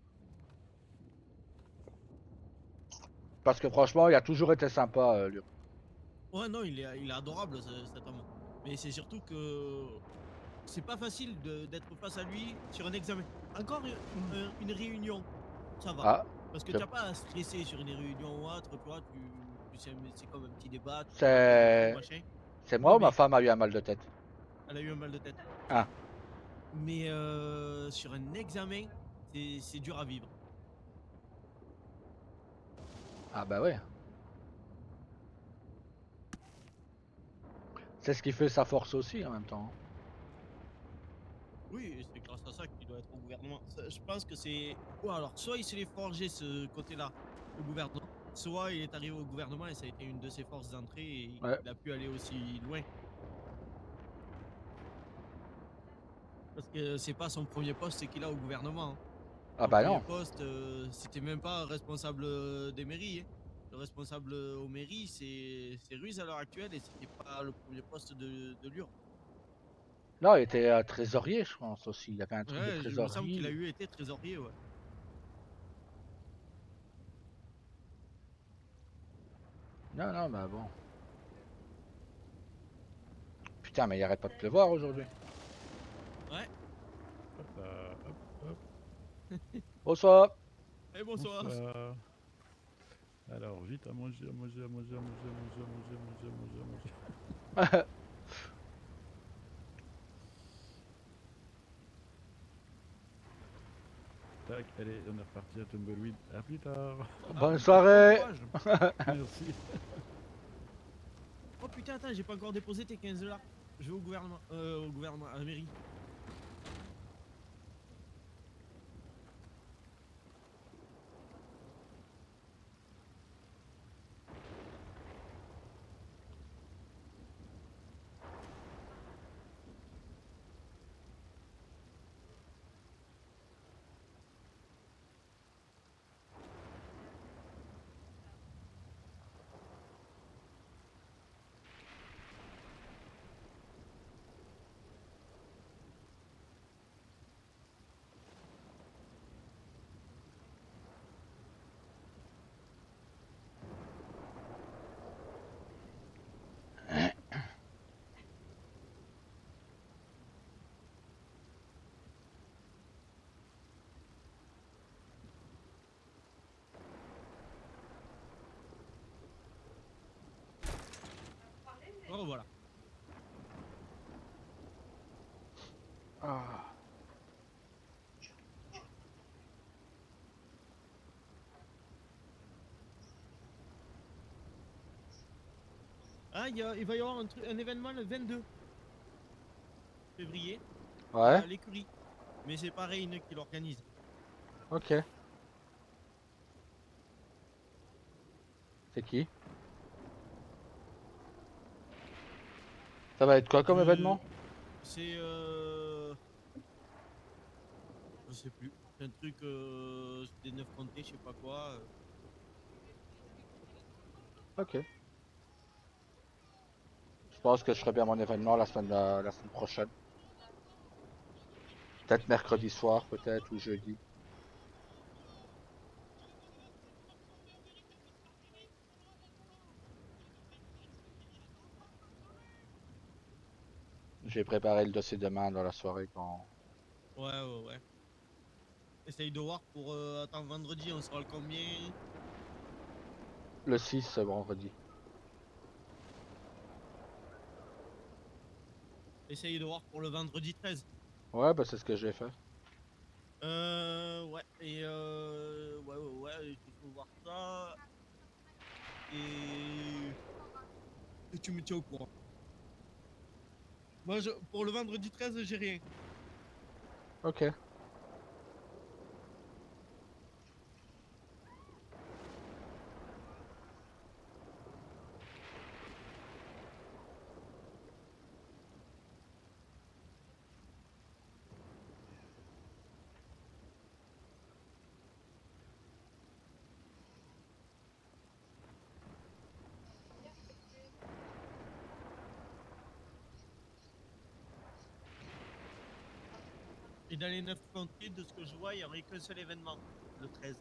Parce que franchement, il a toujours été sympa, lui. Ouais, non, il est adorable, cet homme. Mais c'est surtout que c'est pas facile d'être face à lui sur un examen. Encore une réunion, ça va. Ah, Parce que je- tu n'as pas à stresser sur une réunion ou autre, tu vois, c'est comme un petit débat, tu demandes des infos, c'est machin. c'est moi Ouais, ou ma mais femme a eu un mal de tête? elle a eu un mal de tête. Ah, Mais sur un examen, c'est dur à vivre. ah bah ouais. C'est ce qui fait sa force aussi en même temps. Oui, c'est grâce à ça qu'il doit être au gouvernement. Je pense que c'est. Ou alors, soit il se l'est forgé ce côté-là au gouvernement, soit il est arrivé au gouvernement et ça a été une de ses forces d'entrée et Ouais. il a pu aller aussi loin. Parce que c'est pas son premier poste qu'il a au gouvernement. Hein. Ah Son bah premier non. poste, c'était même pas responsable des mairies. Hein. Le responsable aux mairies, c'est Ruiz à l'heure actuelle et c'était pas le premier poste de Lure. Non, il était trésorier, je pense aussi. Il y avait un truc de Ouais, il me semble qu'il a trésorerie. été trésorier, ouais. Non, non, bah bon. Putain, mais il arrête pas de pleuvoir aujourd'hui. Ouais. Hop là, hop, hop. Bonsoir. Et bonsoir. Bonsoir. Alors, vite à manger, à manger, à manger, à manger, à manger, à manger, à manger, à manger, à manger. Tac, allez, on est reparti à Tumbleweed. À plus tard. Bonne soirée. Bon courage. Merci. Oh putain, attends, j'ai pas encore déposé tes 15 $. Je vais au gouvernement, à la mairie. Ah, il va y avoir un événement le 22 février Ouais, à l'écurie. Mais c'est pas Rain qui l'organise. ok. C'est qui? Ça va être quoi comme événement? C'est je sais plus. C'est un truc des 9 comtés, je sais pas quoi. Ok. Je pense que je ferai bien mon événement la semaine prochaine. Peut-être mercredi soir, peut-être, ou jeudi. J'ai préparé le dossier demain dans la soirée quand... Ouais. Essaye de voir pour attends, vendredi, on sera le combien? Le 6, ce vendredi. Essaye de voir pour le vendredi 13. Ouais, bah c'est ce que je vais faire. Ouais, et ouais, il faut voir ça. Et tu me tiens au courant. Moi, pour le vendredi 13, j'ai rien. Ok. Et dans les 9 comtés, de ce que je vois, il n'y aurait qu'un seul événement, le 13.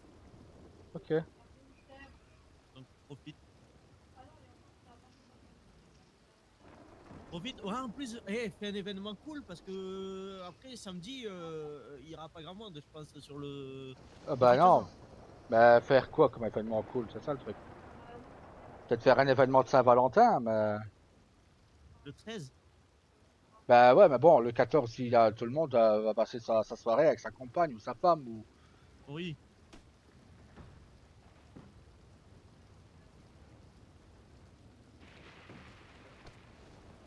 Ok. Donc profite. Profite. Ouais, en plus, fais un événement cool parce que après samedi, il n'y aura pas grand monde, je pense, sur le. Bah non. Profite-en. Bah faire quoi comme événement cool, c'est ça le truc. Peut-être faire un événement de Saint-Valentin, mais... Le 13. Bah ouais, mais bon, le 14, il y a, tout le monde va passer sa soirée avec sa compagne ou sa femme ou... Oui.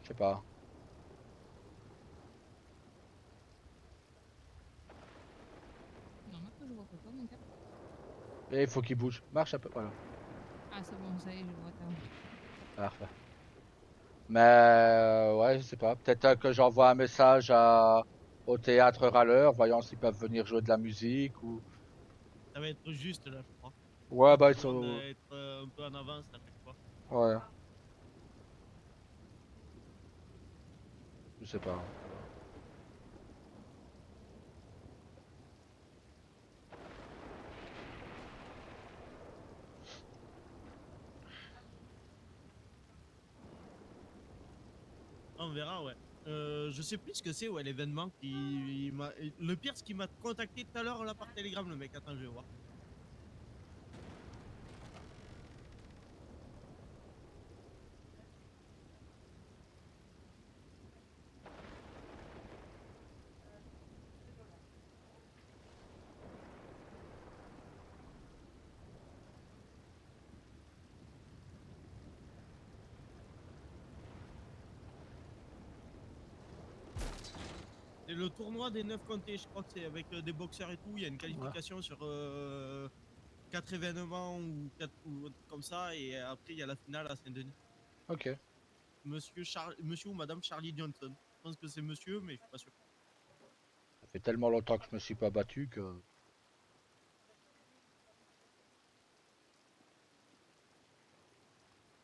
Je sais pas. Non, moi, je vois pas mon cap. Et il faut qu'il bouge. Marche un peu, voilà. Ah, c'est bon, ça y est, je vois ta. Parfait. Mais ouais, je sais pas. Peut-être que j'envoie un message au théâtre Râleur, voyant s'ils peuvent venir jouer de la musique ou... Ça va être juste là, je crois. Ouais, bah ils Tout le monde sont... va être un peu en avance à chaque fois. Ouais. Je sais pas. On verra, ouais. Je sais plus ce que c'est, ouais, l'événement qui m'a. Le pire, c'est qu'il m'a contacté tout à l'heure là par Telegram, le mec. Attends, je vais voir. C'est le tournoi des 9 comtés, je crois que c'est avec des boxeurs et tout. Il y a une qualification sur 4 événements ou 4 ou un truc comme ça. Et après, il y a la finale à Saint-Denis. Ok. Monsieur ou Madame Charlie Johnson. Je pense que c'est monsieur, mais je suis pas sûr. Ça fait tellement longtemps que je me suis pas battu que...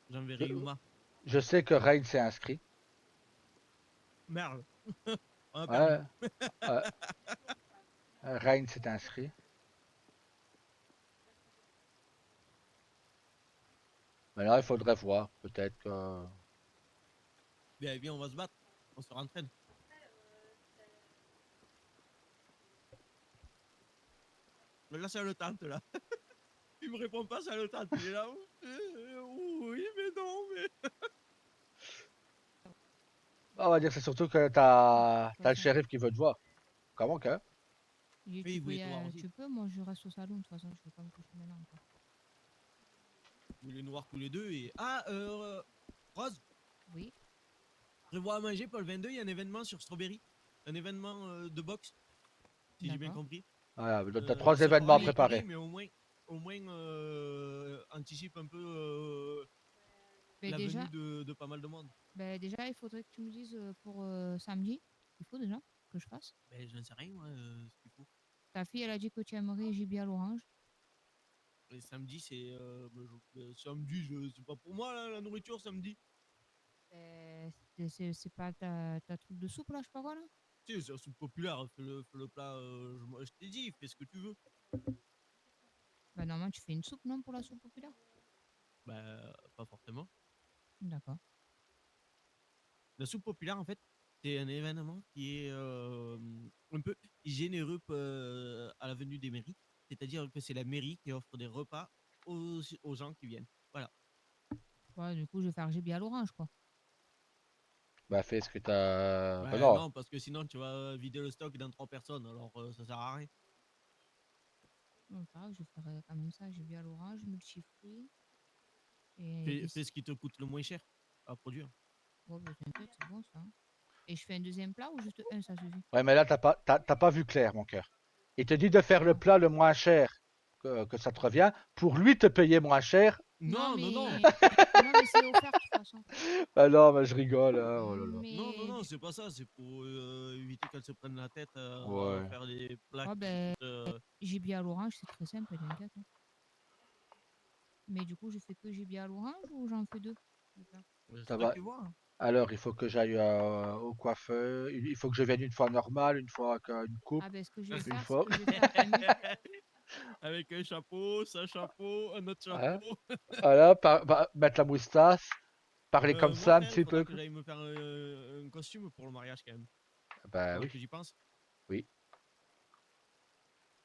J'enverrai Yuma. Je sais que Reign s'est inscrit. Merde. On a perdu. Ouais. Ouais. Reign s'est inscrit. Maintenant, il faudrait voir. Peut-être que... Bien, viens, on va se battre. On se rentraîne. Mais là, c'est le tente, là. Il me répond pas, c'est le tente. Il est là. Oui, mais non, mais. On va dire que c'est surtout que t'as le shérif qui veut te voir. Comment que? Tu il peux, voulait te voir aussi. tu peux, moi je reste au salon, de toute façon, je vais pas me coucher maintenant. Quoi. Vous voulez nous voir tous les deux et. Ah, Rose, Oui. Prévois à manger pour le 22, il y a un événement sur Strawberry. Un événement de boxe. Si j'ai bien D'accord. compris. Voilà, donc t'as 3 Ça événements à sera préparer. mais au moins anticipe un peu Mais la déjà, venue de pas mal de monde. déjà, il faudrait que tu me dises pour samedi, il faut déjà que je fasse. Ben, je ne sais rien, moi, ce qu'il faut. Ta fille, elle a dit que tu aimerais gibier à l'orange. Et samedi, c'est. Samedi, c'est pas pour moi, là, la nourriture, samedi. C'est pas ta truc de soupe là, je sais pas quoi là. Tu sais, c'est un soupe populaire, fais le plat. Je t'ai dit, fais ce que tu veux. Bah, normalement, tu fais une soupe, non, pour la soupe populaire? Bah, pas forcément. D'accord. La soupe populaire, en fait, c'est un événement qui est un peu généreux à la venue des mairies. C'est-à-dire que c'est la mairie qui offre des repas aux gens qui viennent. Voilà. Ouais, du coup, je vais faire gibier à l'orange, quoi. Bah, fais ce que t'as. Bah, Ouais, non. non, parce que sinon, tu vas vider le stock dans 3 personnes. Alors, ça sert à rien. Non, c'est pas grave, je ferai quand même ça, gibier à l'orange, multifruits. Et Fais ce qui te coûte le moins cher à produire. ouais, bah, t'inquiète, c'est bon ça. Et je fais un deuxième plat ou juste un, ça suffit? Ouais, mais là, t'as pas vu clair, mon cœur. Il te dit de faire le plat le moins cher que ça te revient, pour lui te payer moins cher. Non, non, non. Non, mais c'est offert de toute façon. Bah non, mais je rigole. Hein, oh là là. Non, c'est pas ça. C'est pour éviter qu'elle se prenne la tête à Ouais. faire des plats Ouais, qui ben, coûtent, gibier à l'orange, c'est très simple, t'inquiète. Hein. Mais du coup, je fais que gibier à l'orange ou j'en fais deux? Ça va. Alors, il faut que j'aille au coiffeur. Il faut que je vienne une fois normale, une fois avec une coupe. Ah ben, ce que je vais une faire, fois. c'est que je vais faire Avec un chapeau, un chapeau, un autre Hein chapeau. Voilà, mettre la moustache, parler comme Moi, ça un frère, petit il faudra peu. que j'aille me faire un costume pour le mariage quand même. Bah Faudrait oui. que j'y pense. Oui.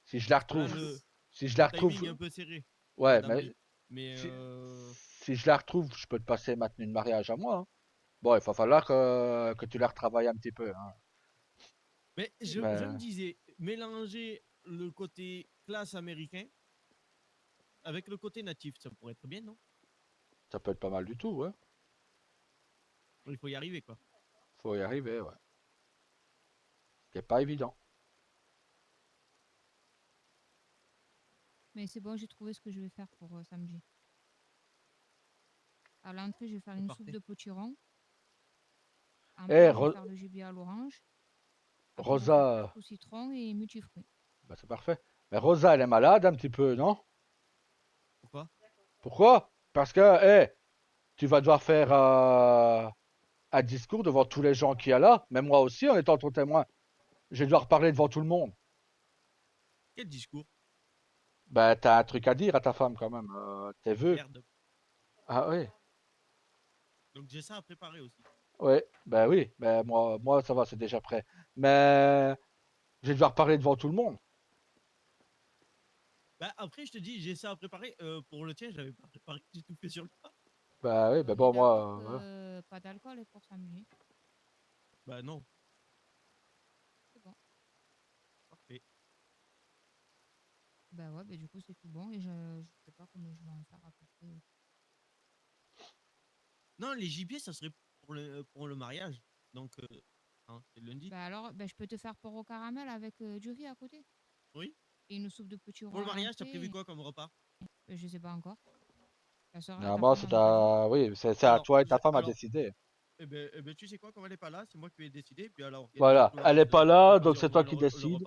Si je la Parce que là, retrouve. Si je la retrouve. timing est un peu serré. Ouais, d'emblée. mais. Mais Si je la retrouve, je peux te passer ma tenue de mariage à moi. Hein. Bon, il va falloir que tu la retravailles un petit peu. Hein. Mais je me disais, mélanger le côté classe américain avec le côté natif, ça pourrait être bien, non? Ça peut être pas mal du tout, ouais. Il faut y arriver, quoi. Faut y arriver, ouais. C'est pas évident. Mais c'est bon, j'ai trouvé ce que je vais faire pour samedi. À l'entrée, je vais faire une soupe de potiron. En plat, je vais faire le gibier à l'orange. Rosa. Au citron et multifruits. Bah, c'est parfait. Mais Rosa, elle est malade un petit peu, non? Pourquoi? Pourquoi? Parce que, tu vas devoir faire un discours devant tous les gens qu'il y a là. Même moi aussi, en étant ton témoin. Je vais devoir parler devant tout le monde. Quel discours? Bah, t'as un truc à dire à ta femme quand même. Tes vœux. Merde. Ah oui. Donc j'ai ça à préparer aussi. Ouais, bah oui. Bah, moi, ça va, c'est déjà prêt. Mais je vais devoir parler devant tout le monde. Bah après, je te dis, j'ai ça à préparer. Pour le tien, j'avais pas préparé, j'ai tout fait sur le tas. Bah oui, bah bon, moi. Voilà. Pas d'alcool pour samedi. Bah non. C'est bon. Parfait. Bah ouais, bah du coup, c'est tout bon. Et je sais pas comment je vais en faire à peu près. Non, les gibiers, ça serait pour le mariage. Donc, c'est lundi. Bah alors, bah, je peux te faire porc au caramel avec du riz à côté. Oui. Et une soupe de petits Pour le mariage, t'as prévu quoi comme repas? Je sais pas encore. Non, moi, c'est à... Oui, c'est à toi et ta femme à décider. Eh ben, tu sais quoi, comme elle est pas là, c'est moi qui vais décider. Puis alors, Voilà, elle est pas là, donc c'est toi qui décides.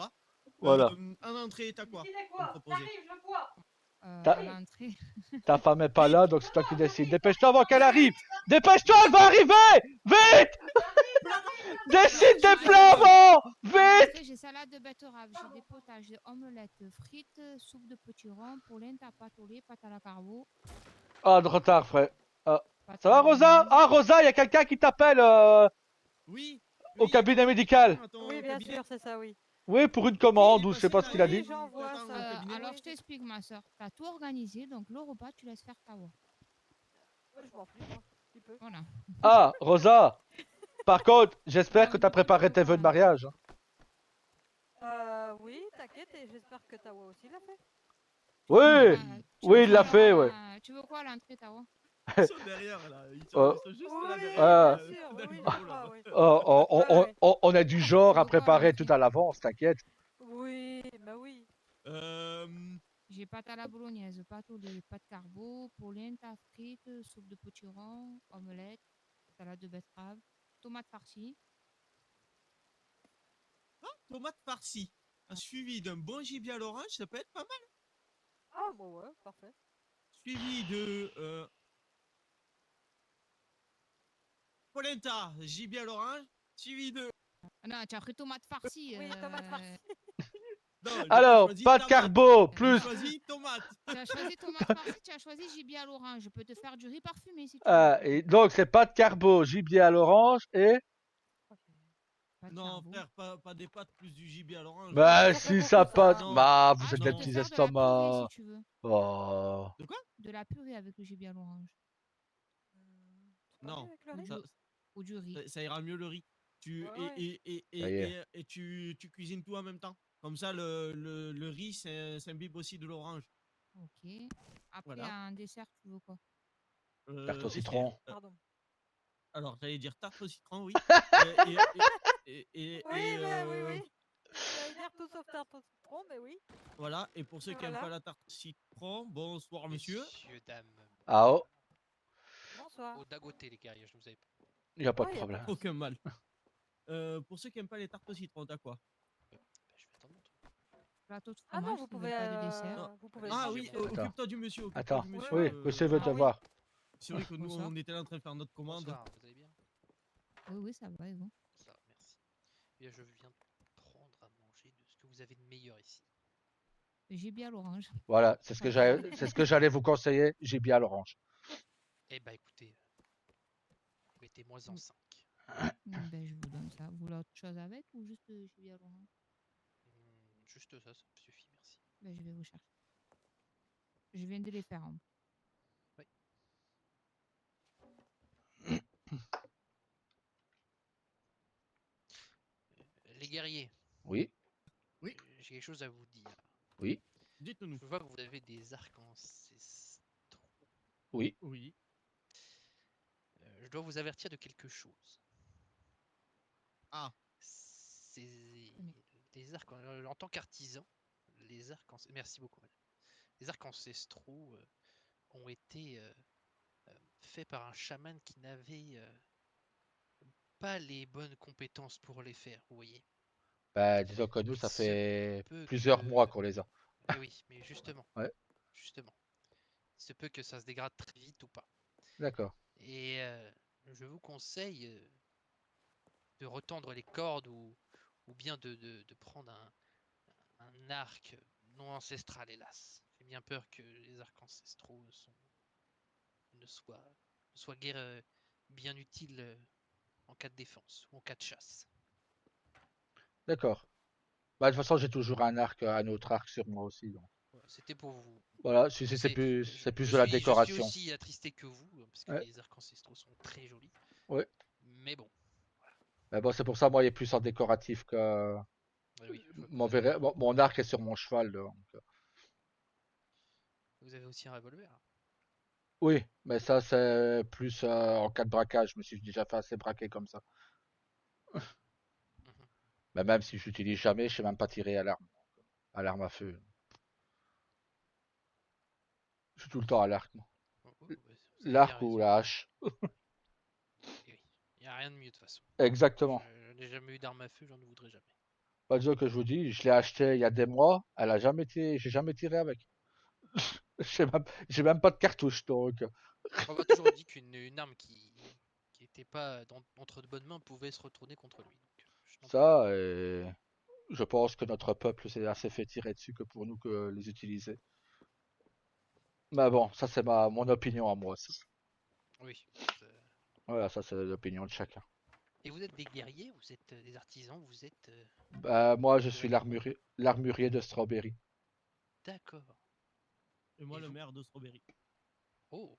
Voilà. En entrée, t'as quoi? Ta femme est pas là, donc c'est toi qui décides. Dépêche-toi avant qu'elle arrive. Dépêche-toi, elle va arriver. Vite. Décide des plats avant. Vite. J'ai salade de betterave, j'ai des potages, des omelettes, frites, soupe de potiron, polenta, pâte au lait, pâte à la carbo. Ah, de retard, frère. Ah. Ça va, Rosa? Ah, Rosa, il y a quelqu'un qui t'appelle oui, au cabinet médical. Oui, bien sûr, c'est ça, oui. Oui, pour une commande ou je sais pas ce qu'il a dit. Alors, je t'explique, ma soeur. Tu as tout organisé, donc le repas, tu laisses faire ta voix. Je m'en fous, moi. Tu peux. Voilà. Ah, Rosa. Par contre, j'espère que tu as préparé tes vœux de mariage. Oui, t'inquiète, et j'espère que Tawa aussi l'a fait. Oui, oui, il l'a fait, ouais. Tu veux quoi à l'entrée, Tawa? Ils sont derrière là. Ils sont juste là Oui, derrière. bien sûr, oui, dans le oui, je bureau, crois, là-bas. oui. On est du genre à veux quoi à préparer tout l'entrée? à l'avance, t'inquiète. Oui, bah oui. J'ai pâte à la bolognaise, pâte au lait, pâte carbo, polenta frites, soupe de potiron, omelette, salade de betterave, tomate farcie. Tomate farcie, suivi d'un bon gibier à l'orange, ça peut être pas mal. Ah, bon, ouais, parfait. Suivi de polenta, gibier à l'orange, suivi de... Ah non, tu as pris tomate farcie. Oui, tomate farcie. Non, j'ai pas Alors, choisi pas de tomate. carbo, J'ai plus. choisi tomate. Tu as choisi tomate farcie, tu as choisi gibier à l'orange. Je peux te faire du riz parfumé si tu veux. Et donc, c'est pas de carbo, gibier à l'orange et. Pas de Non, carbo. frère, pas des pâtes plus du gibier à l'orange. Bah, ça fait si ça beaucoup, ça, passe. hein. Non. Bah, vous Ah, êtes je des peux te petits faire de la purée si estomacs. tu veux. Oh. De quoi? De la purée avec le gibier à l'orange. Non. Avec le Ou riz. du, ou du riz. Ça ira mieux le riz. Tu, Ouais, Ça y est. et tu cuisines tout en même temps. Comme ça, le riz s'imbibe aussi de l'orange. Ok. Après, Voilà. un dessert, tu veux quoi? Tarte au Dessert. citron. Pardon. Alors, j'allais dire tarte au citron, oui. Oui, mais oui. J'allais dire tout sauf tarte au citron, mais oui. Voilà. Et pour ceux qui n'aiment Voilà. pas la tarte au citron, bonsoir, monsieur. Messieurs, dames. Ah oh, Bonsoir. Au dagoté, les guerriers, je ne vous avais pas. y a pas de Ouais, y a pas problème. de Aucun mal. Pour ceux qui n'aiment pas les tartes au citron, t'as quoi? Je vais t'en montrer. Plateau de Ah non, fromage, vous s'ils pouvez. veulent pas de dessert. Non. Vous pouvez. Ah Allez-y, oui, j'ai mon- Attends. occupe-toi du monsieur. Occupe-toi Attends. du monsieur. Oui, monsieur veut te Ah oui. voir. C'est vrai que nous, Bonsoir. on était là en train de faire notre commande. Bonsoir, vous allez bien? Oui, oui, ça va, et vous? Ça, merci. Eh bien, je viens de prendre à manger de ce que vous avez de meilleur ici. Le gibier à l'orange. Voilà, c'est ce que j'allais vous conseiller, gibier à l'orange. Eh bah écoutez, mettez-moi en 5. Ben, je vous donne ça. Vous voulez autre chose avec ou juste gibier à l'orange? Juste ça me suffit, merci. Ben, je vais vous chercher. Je viens de les faire. Hein. Oui. Les guerriers. Oui, J'ai quelque chose à vous dire. oui, Dites-nous. Je vois que vous avez des arcs ancestraux. oui. Oui. Je dois vous avertir de quelque chose. Ah. Les arcs en tant qu'artisan, les arcs merci beaucoup madame. Les arcs ancestraux ont été faits par un chaman qui n'avait pas les bonnes compétences pour les faire, vous voyez. Bah, disons que nous, Il ça se fait peut plusieurs que- mois qu'on les a. Eh oui, mais justement, Ouais, justement, il se peut que ça se dégrade très vite ou pas. d'accord. Et je vous conseille de retendre les cordes ou bien de prendre un arc non ancestral, hélas. J'ai bien peur que les arcs ancestraux ne soient guère bien utiles en cas de défense ou en cas de chasse. D'accord. Bah, de toute façon, j'ai toujours un autre arc sur moi aussi. Donc. Voilà, c'était pour vous. Voilà, Je c'est sais, plus, je, c'est plus je de la suis, je suis décoration. aussi attristé que vous, parce que Ouais, les arcs ancestraux sont très jolis. ouais. Mais bon, Mais bon, c'est pour ça, moi, il est plus en décoratif que. oui, je vois que vous avez, Mon arc est sur mon cheval. Donc. vous avez aussi un revolver. Oui, mais ça, c'est plus en cas de braquage. Je me suis déjà fait assez braquer comme ça. Mais même si je l'utilise jamais, je sais même pas tirer à l'arme à feu. Je suis tout le temps à l'arc, moi. Vous avez bien L'arc ou raison. la hache. Et oui, il n'y a rien de mieux de toute façon. Exactement. Je n'ai jamais eu d'arme à feu, j'en ne voudrais jamais. Pas dire que je vous dis, je l'ai acheté il y a des mois, j'ai jamais tiré avec. J'ai même pas de cartouche, donc. On m'a toujours dit qu'une arme qui n'était pas entre de bonnes mains pouvait se retourner contre lui. Donc, Ça, et je pense que notre peuple s'est assez fait tirer dessus que pour nous que les utiliser. Mais bon, ça c'est mon opinion à moi. Ça. oui. Voilà, ça c'est l'opinion de chacun. Et vous êtes des guerriers, vous êtes des artisans, vous êtes... Moi, je de suis la guerre. l'armurier de Strawberry. D'accord. Et moi, Et le vous maire de Strawberry. Oh.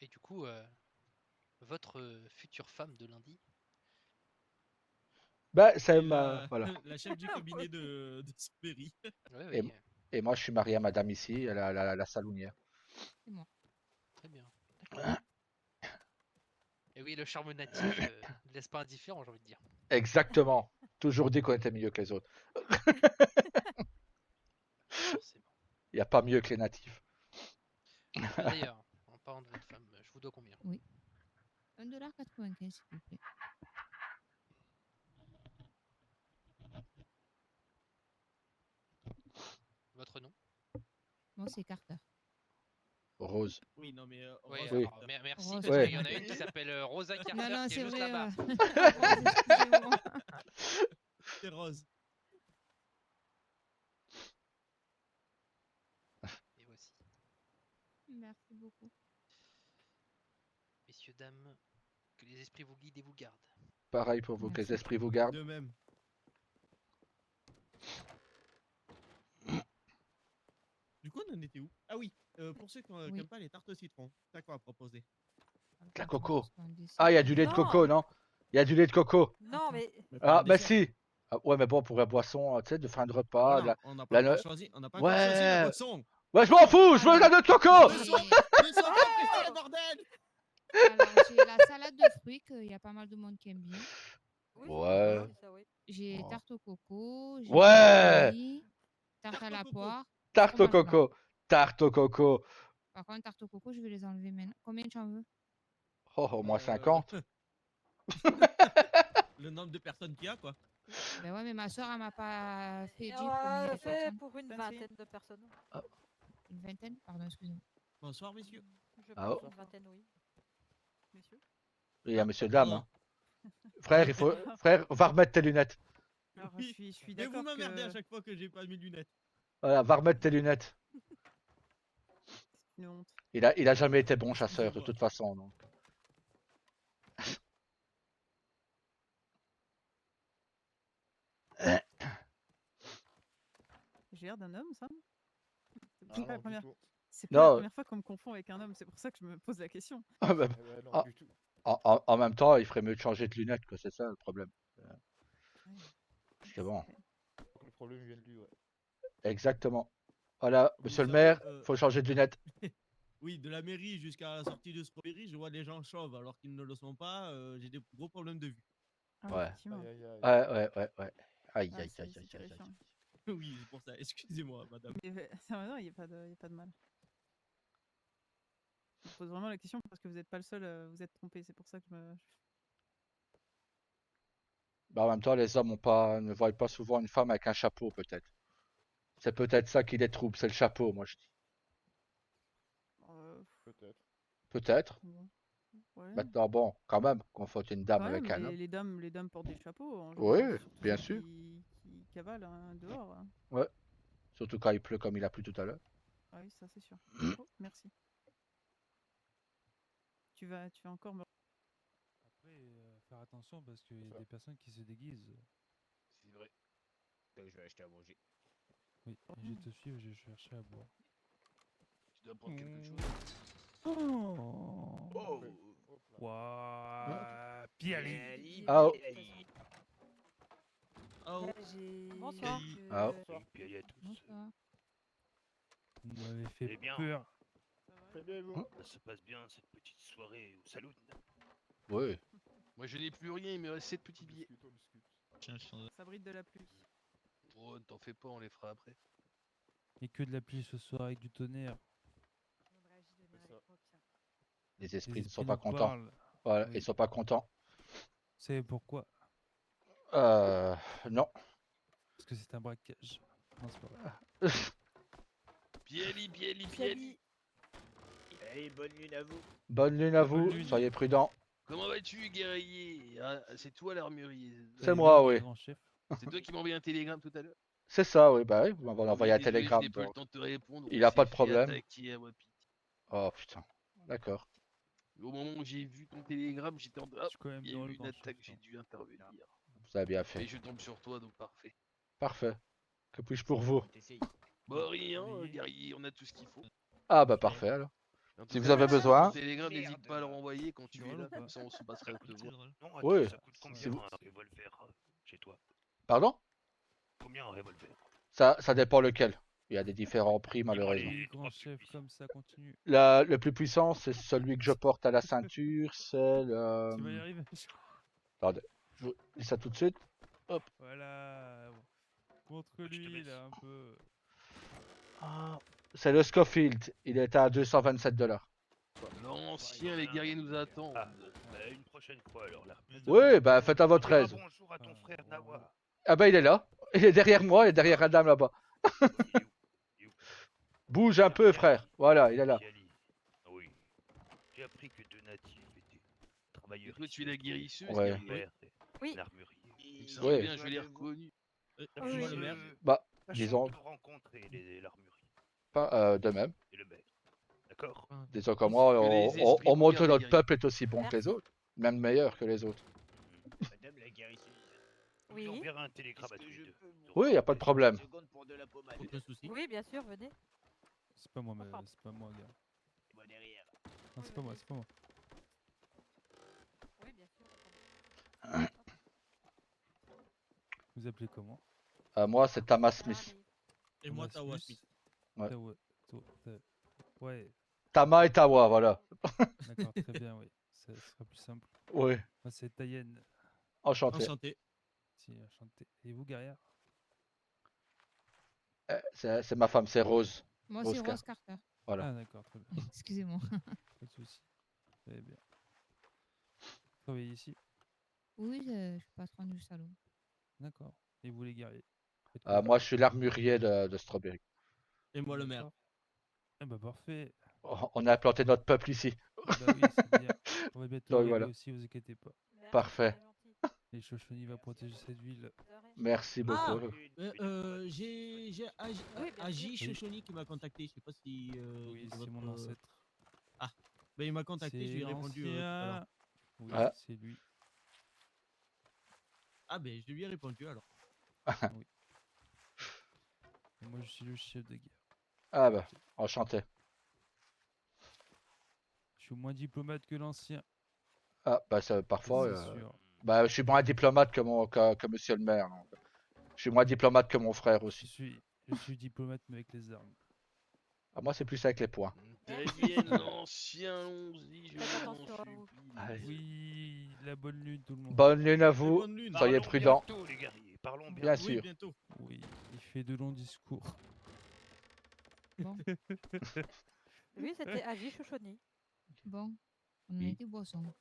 Et du coup, votre future femme de lundi C'est C'est voilà. la chef du cabinet de Strawberry. Et, et moi, je suis marié à madame ici, la salonière. C'est moi. Très bien. D'accord. Et oui, le charme natif ne laisse pas indifférent, j'ai envie de dire. Exactement. Toujours dit qu'on était mieux que les autres. Forcément. Il n'y a pas mieux que les natifs. D'ailleurs, en parlant de votre femme, je vous dois combien? Oui. 1,95 $, s'il vous plaît. Votre nom? Moi, c'est Carter. Rose. Oui, non, mais. Oui, Oui. alors, merci, Rose. parce Ouais. qu'il y en a une qui s'appelle Rosa Carter Non, non, qui est c'est juste vrai. là-bas. Rose, excusez-moi. C'est Rose. Et voici. Merci beaucoup. Messieurs, dames, que les esprits vous guident et vous gardent. Pareil pour vous, que les Merci. esprits vous gardent. De même. Du coup, on en était où? Ah oui, pour ceux qui Oui. n'aiment pas les tartes au citron, t'as quoi à proposer? La coco. C'est un dessert. Ah, il y a du lait de coco, non? Il y a du lait de coco. Non, mais Ah, bah dessert. si. Ah, ouais, mais bon, pour la boisson, tu sais, de fin de repas. Voilà, de la- on n'a la pas no- encore choisi, on n'a pas encore choisi la Ouais. boisson. Ouais, je m'en fous, je veux la noix de coco. Deux secondes, après ça, bordel. Alors, j'ai la salade de fruits qu'il y a pas mal de monde qui aime bien. oui, Ouais. c'est ça, oui. J'ai Oh. tarte au coco. J'ai Ouais. brie, tarte à la poire. Tarte au fromage blanc. coco. Tarte au coco. Par contre, tarte au coco, je vais les enlever maintenant. Combien tu en veux? Oh, au moins 50. Le nombre de personnes qu'il y a, quoi. Ben ouais, mais ma soeur, elle m'a pas fait Et dire on combien a de fait personnes. pour une vingtaine de personnes. Une vingtaine? Pardon, excusez-moi. Bonsoir, messieurs. Je Ah pense oh. une vingtaine, oui. Messieurs. Il y a monsieur dame. pardon. Hein. Frère, frère, va remettre tes lunettes. Alors, Oui, je suis mais vous d'accord m'emmerdez à que chaque fois que j'ai pas mes lunettes. Voilà, va remettre tes lunettes. c'est une honte. Il a jamais été bon chasseur, de Excusez-moi. toute façon. Donc. J'ai l'air d'un homme, ça? C'est Ah pas non, la du première. tout. C'est pas la Non. première fois qu'on me confond avec un homme, c'est pour ça que je me pose la question. Ah, bah, Eh ben non, ah, du tout. en même temps, il ferait mieux de changer de lunettes, quoi. C'est ça le problème. Ouais. C'est bon. Le problème vient de lui, ouais. Exactement. Voilà, Vous monsieur le savez, maire, faut changer de lunettes. Oui, de la mairie jusqu'à la sortie de Strawberry, je vois des gens chauves alors qu'ils ne le sont pas. J'ai des gros problèmes de vue. Ah, Ouais. effectivement. Aïe, aïe, aïe. Ouais. Aïe, Ah, aïe, c'est aïe, c'est aïe, aïe, aïe. terrifiant. Oui, c'est pour ça. Excusez-moi, madame. Non, il n'y a pas de mal. Je me pose vraiment la question parce que vous n'êtes pas le seul, vous êtes trompé, c'est pour ça que je me. Bah, en même temps, les hommes ne voient pas souvent une femme avec un chapeau, peut-être. C'est peut-être ça qui les trouble, c'est le chapeau, moi je dis. Peut-être. Peut-être. Bon. Ouais. Maintenant, bon, quand même, qu'on faute une dame Quand avec même, un homme. les dames portent des chapeaux en Oui, général, surtout bien celles sûr. qui cavalent hein, dehors. Hein. Ouais. Surtout quand il pleut comme il a plu tout à l'heure. Ah oui, ça c'est sûr. Oh, merci. Tu vas encore me. Après, faire attention parce qu'il y a des personnes qui se déguisent. C'est vrai. Donc je vais acheter à manger. Oui, je te suis, je cherchais à boire. Tu dois prendre quelque chose. Oh Oh. Waouh Piali Ah, oh. Oh. Bonsoir. Ah. Piali à tous. Bonsoir. Vous m'avez Eh fait bien. peur. Très bien, vous. Ça se passe bien cette petite soirée au saloon. Oui. Moi je n'ai plus rien, il me reste 7 petits billets. Ça brille de la pluie. Oh, ne t'en fais pas, on les fera après. Et que de la pluie ce soir avec du tonnerre. Les esprits Les ne sont esprits pas nous contents. parlent. Voilà, Oui. ils sont pas contents. C'est pourquoi? Non. Parce que c'est un braquage. Non, c'est pas vrai. Piali. Allez, bonne lune à vous. Bonne lune à Bonne vous, lune. soyez prudents. Comment vas-tu, guerrier? Ah, c'est toi l'armurier. C'est moi, oui. Grand chef. C'est toi qui m'as envoyé un télégramme tout à l'heure. C'est ça, oui, bah oui, vous m'avez Oui, envoyé un désolé, télégramme. Je n'ai pas eu le donc temps de te répondre. il on a pas s'est de fait problème. attaquer à Wapiti. Oh putain, d'accord. Au moment où j'ai vu ton télégramme, j'étais en. Ah, Je suis quand même il y a drôle, eu une grand attaque, chef, j'ai hein. dû intervenir. Vous avez bien fait. Et je tombe sur toi, donc parfait. Parfait. Que puis-je pour vous? T'essayes. Bon, rien, Oui. guerrier, on a tout ce qu'il faut. Ah bah parfait alors. En tout Si cas, vous avez merci pour besoin. ton télégramme, n'hésite Merde. pas à le renvoyer quand tu es drôle là, ou pas? comme ça on se passera à te voir. Non, attends, Oui. ça coûte Si combien vous- un revolver chez toi? Pardon? Combien un revolver? Ça dépend lequel. Il y a des différents prix malheureusement. Oui, grand chef, comme ça continue. Le plus puissant, c'est celui que je porte à la ceinture, c'est Tu vas y le... arriver. Attendez, je vous dis ça tout de suite. Hop. Voilà. Contre lui, là, un peu. Ah, c'est le Scofield, il est à 227 $. L'ancien, les guerriers nous attendent. Une prochaine fois alors là. Oui, bah faites à votre aise. Bonjour à ton frère Nawa. Ah bah il est là, il est derrière moi, il est derrière la dame là-bas. Bouge un peu frère, voilà, il est là. Oui. J'ai appris que deux natifs étaient travailleurs. Toi, tu es la guérisseuse, Ouais. Mon père est Oui. un armurier. Il me Ouais. semble bien, je l'ai reconnu. Oui. le maire. Bah, La disons, chance de rencontrer l'armurier pas de même. et le maire. D'accord. Disons que moi, Que les esprits on montre que regardent les notre guerriers. peuple est aussi bon que les autres, même meilleur que les autres. Madame la guérisseuse. Je Oui. vous enverrai un télégramme à tous les deux. Oui, y a pas de problème. Aucun souci. Oui, bien sûr, venez. C'est pas moi, mais Enfin. c'est pas moi, gars. Moi derrière. Non, c'est pas moi, c'est pas moi. Oui, bien sûr. Vous appelez comment? Moi, c'est Thomas Smith. Et moi, Thomas Tawa Smith. Smith. Ouais. Ouais, Tama et Tawa, voilà. d'accord, très bien, oui. Ça sera plus simple. Oui, Moi, c'est Tayen. enchanté. Enchanté. Si, enchanté. Et vous, guerrière? C'est ma femme, c'est Rose. Moi, c'est Car- Rose Carter. Voilà. Ah, d'accord, très bien. Excusez-moi. Pas de soucis. Très bien. Vous travaillez ici? Oui, je suis patron du salon. D'accord. Et vous, les guerriers? Faites quoi? Moi, je suis l'armurier de Strawberry. Et moi, le maire. D'accord. Eh bah, parfait. On a implanté notre peuple ici. Bah oui, c'est bien. On va bientôt Donc, y aller voilà. aussi, vous inquiétez pas. Parfait. Et Chochoni va protéger cette ville. Merci Ah, beaucoup. j'ai Agi Shoshoni qui m'a contacté. Je sais pas si. Oui, c'est c'est votre, mon ancêtre. Ah, ben il m'a contacté, je lui ai répondu. Tout à l'heure. Oui, Ah. c'est lui. Ah, ben je lui ai répondu alors. Oui. Et moi, je suis le chef de guerre. Ah bah, enchanté. Je suis moins diplomate que l'ancien. Ah bah, c'est parfois. C'est sûr. Bah, je suis moins diplomate que monsieur le maire. Donc. Je suis moins diplomate que mon frère aussi. Je suis diplomate, mais avec les armes. Ah, moi, c'est plus avec les poings. Devienne l'ancien, allons-y, je Faites vous en attention à vous. supplie. Allez. Oui, la bonne lune, tout le monde. Bonne lune à vous. Bonne lune. Soyez Parlons prudents. bientôt, les guerriers. Parlons Bien bientôt. Oui, sûr. bientôt. Oui, il fait de longs discours. Bon, Oui, c'était Agi Shoshoni. bon. On a Oui. été boissons.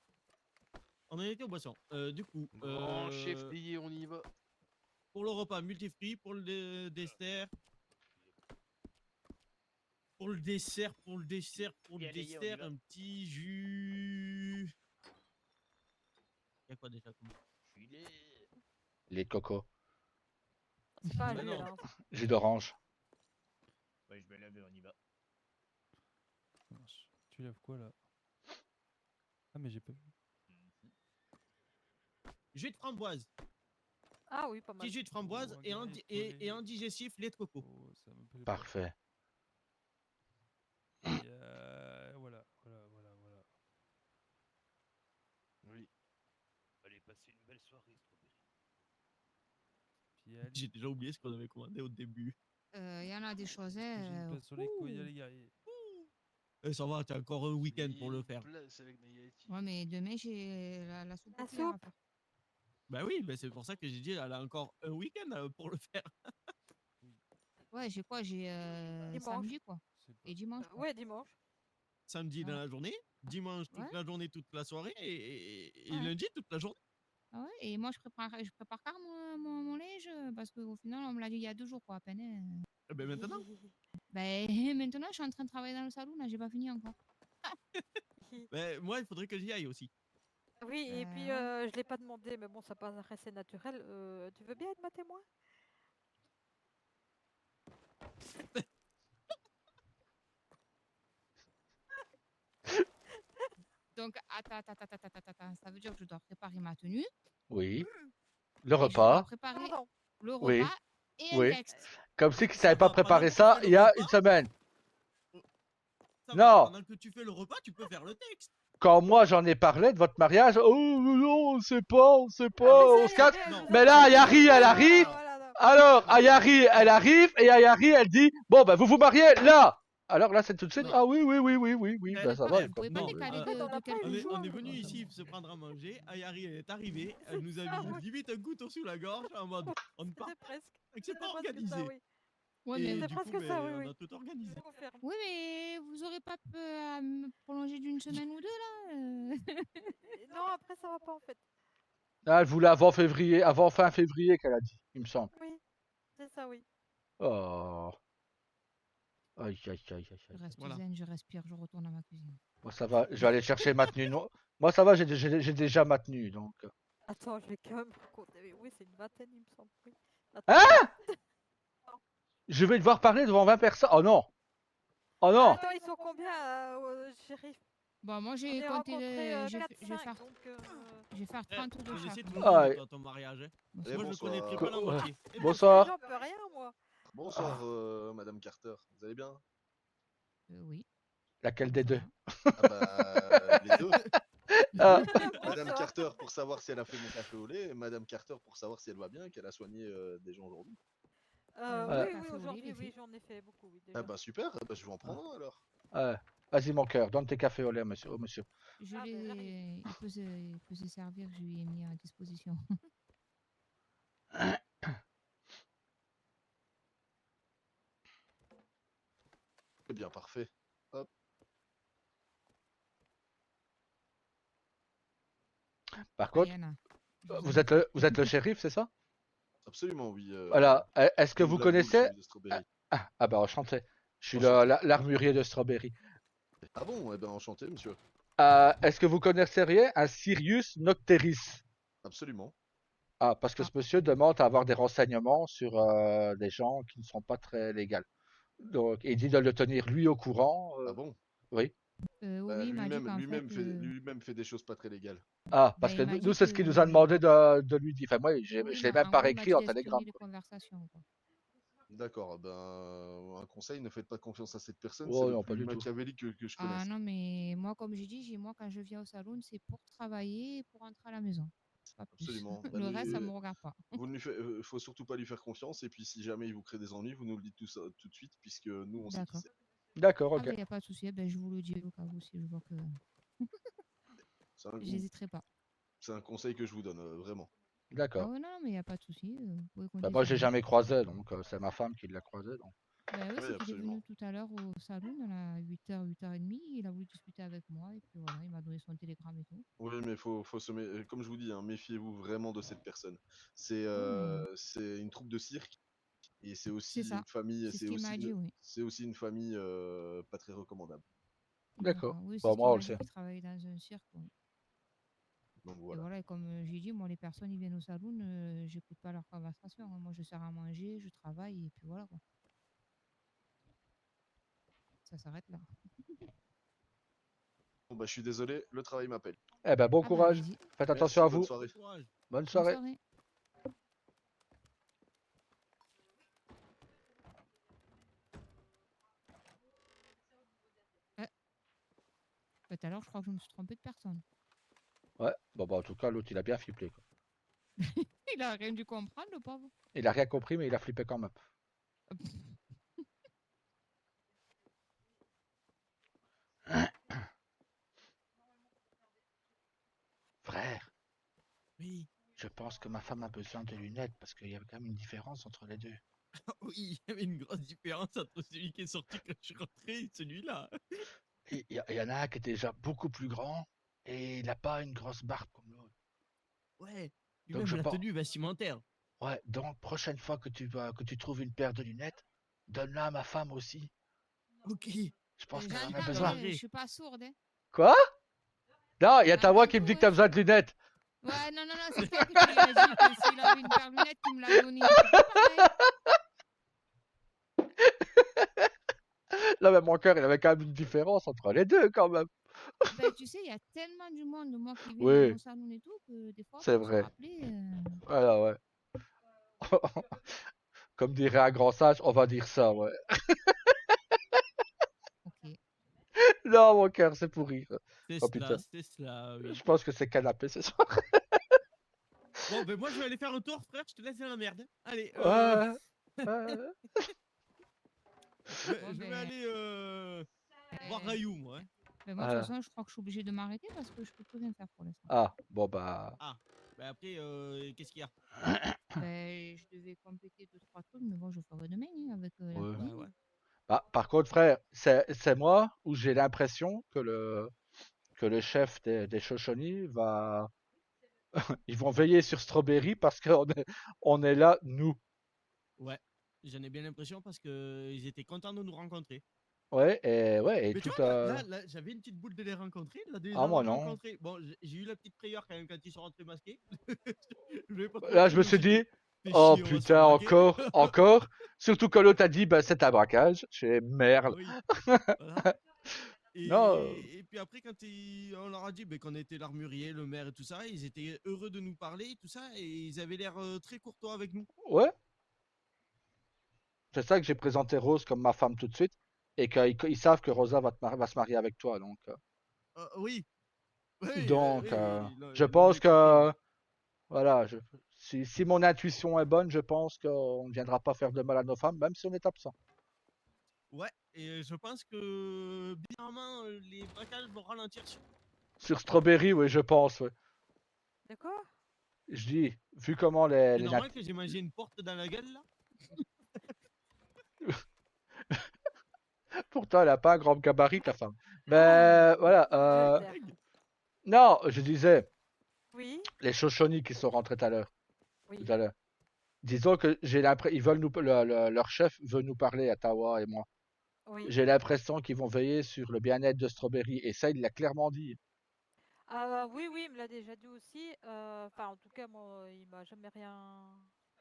On en était aux boissons. Du coup, Grand chef lié, on y va. pour le repas multifruits, pour le dessert. Pour le dessert, un petit jus. Y'a quoi déjà comme Les cocos. C'est pas un Mais jus, non. là. Jus d'orange. Ouais, je me lève et on y va. Ça marche. Tu lèves quoi là? Ah, mais j'ai pas vu. Jus de framboise. Ah oui, pas mal. Petit jus de framboise Oh, et, regarde, et un digestif lait de coco. Oh, ça me plaît pas. Parfait. Et voilà. Oui. Allez, passer une belle soirée, Strawberry. Puis allez, J'ai déjà oublié ce qu'on avait commandé au début. Il y en a des choses. j'ai une place sur les couilles, les guerriers. Ça va, t'as encore un week-end pour le faire. Place avec Nayati. Ouais, mais demain, j'ai la soupe La au clair à soupe. faire. Bah oui, bah c'est pour ça que j'ai dit, elle a encore un week-end pour le faire. Ouais, j'ai quoi? J'ai Dimanche. samedi, quoi. C'est pas- Et dimanche, quoi. Ouais, dimanche. Samedi dans Voilà. la journée, dimanche toute Ouais. la journée, toute la soirée, et Ouais. lundi toute la journée. Ah ouais, et moi, je prépare car mon linge parce qu'au final, on me l'a dit il y a 2 jours, quoi, à peine. Eh ben maintenant, Ben, maintenant, je suis en train de travailler dans le salon, là, j'ai pas fini encore. bah, moi il faudrait que j'y aille aussi. Oui, et puis ouais. je l'ai pas demandé, mais bon, ça paraissait naturel. Tu veux bien être ma témoin? Donc, attends, ça veut dire que je dois préparer ma tenue, Oui. Le et je dois repas. préparer Pardon. le Oui. repas et un Oui. texte. Comme si tu Ça savais pas va, pendant préparer que tu ça fais le il y a repas, une semaine. Ça va, Non. pendant que tu fais le repas, tu peux faire le texte. Quand moi j'en ai parlé de votre mariage, oh non, on sait pas, Ah, mais on ça, se y a cache. rien, Non. vous Mais avez là, pas Yari, compris. elle arrive. Voilà, non. Alors, Ayari, elle arrive et Ayari, elle dit bon, ben vous vous mariez là. Alors là, c'est tout de suite. Ah oui, ben ça va. Non, on est venu ici se prendre à manger. Ayari elle est arrivée, elle nous a mis limite un couteau sous la gorge en mode on ne part presque. c'est pas organisé. Ouais, Et mais du coup, on a tout organisé. Oui, mais vous aurez pas peur à me prolonger d'une semaine ou deux là Non, après ça va pas en fait. Ah, elle voulait avant février, avant fin février qu'elle a dit, il me semble. Oui, c'est ça, oui. Oh. Aïe. Je reste zen, je respire, je retourne à ma cuisine. Moi ça va, je vais aller chercher ma tenue. Non. Moi ça va, j'ai déjà ma tenue donc. Attends, je vais quand même raconter. Oui, c'est une vingtaine, il me semble. Oui. Hein? Je vais devoir parler devant 20 personnes. Oh non. Oh non. Attends, ils sont combien, shérif? Bon, moi j'ai On est compté rencontrés, je 4, vais faire 5, donc, je vais faire 30 tours de On essaie chaque. de trouver Ah, ton mariage. Hein. Eh, Moi, je bonsoir. connaîtrai pas la moitié. Bonsoir. J'en peux rien, moi. Bonsoir, Madame Carter. Vous allez bien? Oui. Laquelle des deux? Ah bah, les deux. Ah. Madame Carter pour savoir si elle a fait mon café au lait, et Madame Carter pour savoir si elle va bien, qu'elle a soigné des gens aujourd'hui. Oui, aujourd'hui, oui, j'en ai fait beaucoup, oui, déjà. Ah bah super, bah, je vais en prendre un alors. Vas-y mon cœur, donne tes cafés au lait, monsieur. Oh, monsieur. Il peut se servir, je lui ai mis à disposition. C'est bien, parfait. Hop. Par contre, Diana, vous êtes le shérif, c'est ça? Absolument, oui. Voilà. Est-ce que Lou vous Laboule, connaissez? shérif de Strawberry. Ah bah enchanté. Je suis Enchanté. l'armurier de Strawberry. Ah bon, eh ben enchanté, monsieur. Est-ce que vous connaisseriez un Sirius Nocteris? Absolument. Ah, parce que ce monsieur demande à avoir des renseignements sur des gens qui ne sont pas très légaux. Donc, il dit de le tenir lui au courant. Ah bon? Oui. Bah, il m'a dit qu'en lui-même fait des choses pas très légales. Ah, parce il que m'a nous, dit c'est ce qu'il que- nous a demandé de lui dire. Enfin, moi, je Oui, l'ai bah, même en par gros, il m'a écrit dit en d'espionner télégramme. les conversations, quoi. D'accord, ben un conseil, ne faites pas confiance à cette personne, Oh, c'est le non, pas plus du tout. machiavélique que je Ah connaisse. non, mais moi, comme j'ai dit, moi, quand je viens au salon, c'est pour travailler et pour rentrer à la maison. Pas plus. Absolument. Bah, Le reste, ça me regarde pas. Vous ne lui faut surtout pas lui faire confiance, et puis si jamais il vous crée des ennuis, vous nous le dites tout de suite, puisque nous on sait qui D'accord. c'est. D'accord, Ah, ok. bah, y a pas de souci. Ben, je vous le dis au cas où si je vois que. C'est un, J'hésiterai pas. c'est un conseil que je vous donne, vraiment. Ah D'accord. ouais, non, mais y a pas de souci. Vous pouvez Bah, compter moi, sur j'ai moi. jamais croisé, donc c'est ma femme qui l'a croisé. Donc. Bah oui, Oui, c'est qu'il est absolument. venu tout à l'heure au salon à 8h, 8h30. Il a voulu discuter avec moi et puis voilà, il m'a donné son télégramme et tout. Oui, mais faut comme je vous dis, hein, méfiez-vous vraiment de cette personne. C'est mais- c'est une troupe de cirque, et c'est C'est aussi ça. une famille, C'est ce qu'il m'a dit, oui. c'est aussi une famille pas très recommandable. D'accord. Oui, c'est Bah, ce qu'il moi, on m'a le dit sait. qu'il travaillait dans un cirque. Oui. Donc Et voilà. voilà, et comme j'ai dit, moi, les personnes, ils viennent au salon, j'écoute pas leur conversation. Hein. Moi, je sers à manger, je travaille et puis voilà, quoi. Ça s'arrête là. Bon bah je suis désolé, le travail m'appelle. Eh ben, bon Ah bah, courage. allez-y. Faites Merci, attention à bonne vous. soirée. Bonne Bonne soirée. soirée. Tout à l'heure, je crois que je me suis trompé de personne. Ouais. Bon, bah, en tout cas, l'autre, il a bien flippé, quoi. Il a rien dû comprendre, le pauvre. Il a rien compris, mais il a flippé quand même. Frère, Oui. je pense que ma femme a besoin de lunettes parce qu'il y a quand même une différence entre les deux. Oui, il y avait une grosse différence entre celui qui est sorti quand je suis rentré et celui-là. Il y en a un qui est déjà beaucoup plus grand et il n'a pas une grosse barbe comme l'autre. Ouais, puis Donc même je la pense. tenue vestimentaire. Ouais, donc prochaine fois que tu trouves une paire de lunettes, donne-la à ma femme aussi. Ok. Je pense qu'elle en a J'entends, besoin. je suis pas sourde. Hein. Quoi? Non, il y a ta voix qui me dit que t'as besoin de lunettes. Ouais, non, c'est toi qui tu lui as dit que s'il avait une paire de lunettes, tu me l'as donné. C'est pas pareil. Là, mais mon cœur, il avait quand même une différence entre les deux, quand même. Ben, tu sais, il y a tellement du monde, moi, qui vient Oui. dans mon salon et tout, que des fois, C'est pour se vrai. rappeler. Voilà, ouais. Comme dirait un grand sage, on va dire ça, ouais. Ok. Non, mon cœur, c'est pour rire. C'est Oh putain. cela, oui. Je pense que c'est canapé ce soir. Bon, ben moi je vais aller faire un tour, frère, je te laisse dans la merde. Allez, Ouais, ouais. je vais aller voir Rayou, moi. Hein. Mais moi, de toute façon, je crois que je suis obligée de m'arrêter parce que je peux plus rien faire pour l'instant. Ah, bon bah. Ah, ben après, qu'est-ce qu'il y a? Ben, je devais compléter 2-3 trucs, mais bon, je ferai demain hein, avec la Ouais. cousine. Ouais. Bah, par contre, frère, c'est moi où j'ai l'impression que le chef des Shoshone va. Ils vont veiller sur Strawberry parce on est là, nous. Ouais, j'en ai bien l'impression parce que ils étaient contents de nous rencontrer. Ouais, et Mais tu tout. vois, là, j'avais une petite boule de les rencontrer, là, de les Ah, moi, avoir non. rencontrés. Bon, j'ai eu la petite frayeur quand même quand ils sont rentrés masqués. Je vais pas te Là, mentir, je me suis dit, fait oh chier, on va se faire putain, braquer. encore. Surtout que l'autre a dit, bah, c'est un braquage. J'ai merde. Oui, voilà. Non. Et puis après, quand on leur a dit qu'on était l'armurier, le maire et tout ça, ils étaient heureux de nous parler et tout ça, et ils avaient l'air très courtois avec nous. Ouais. C'est ça que j'ai présenté Rose comme ma femme tout de suite. Et qu'ils savent que Rosa va se marier avec toi. Oui. Oui, Donc, oui, je ils l'ont pense bien compris. que. Voilà. Si mon intuition est bonne, je pense qu'on ne viendra pas faire de mal à nos femmes, même si on est absent. Ouais, et je pense que bizarrement, les braquages vont ralentir Sur Strawberry, oui, je pense. Ouais. D'accord. Je dis, vu comment C'est normal que j'ai mangé une porte dans la gueule là. Pourtant, elle a pas un grand gabarit, ta femme. Mais voilà. Non, je disais. Oui. Les Shoshone qui sont rentrés tout à l'heure. Oui. Tout à l'heure. Disons que j'ai l'impression, ils veulent leur chef veut nous parler à Tawa et moi. Oui. J'ai l'impression qu'ils vont veiller sur le bien-être de Strawberry et ça, il l'a clairement dit. Oui, il me l'a déjà dit aussi. Enfin, en tout cas, moi, il m'a jamais rien.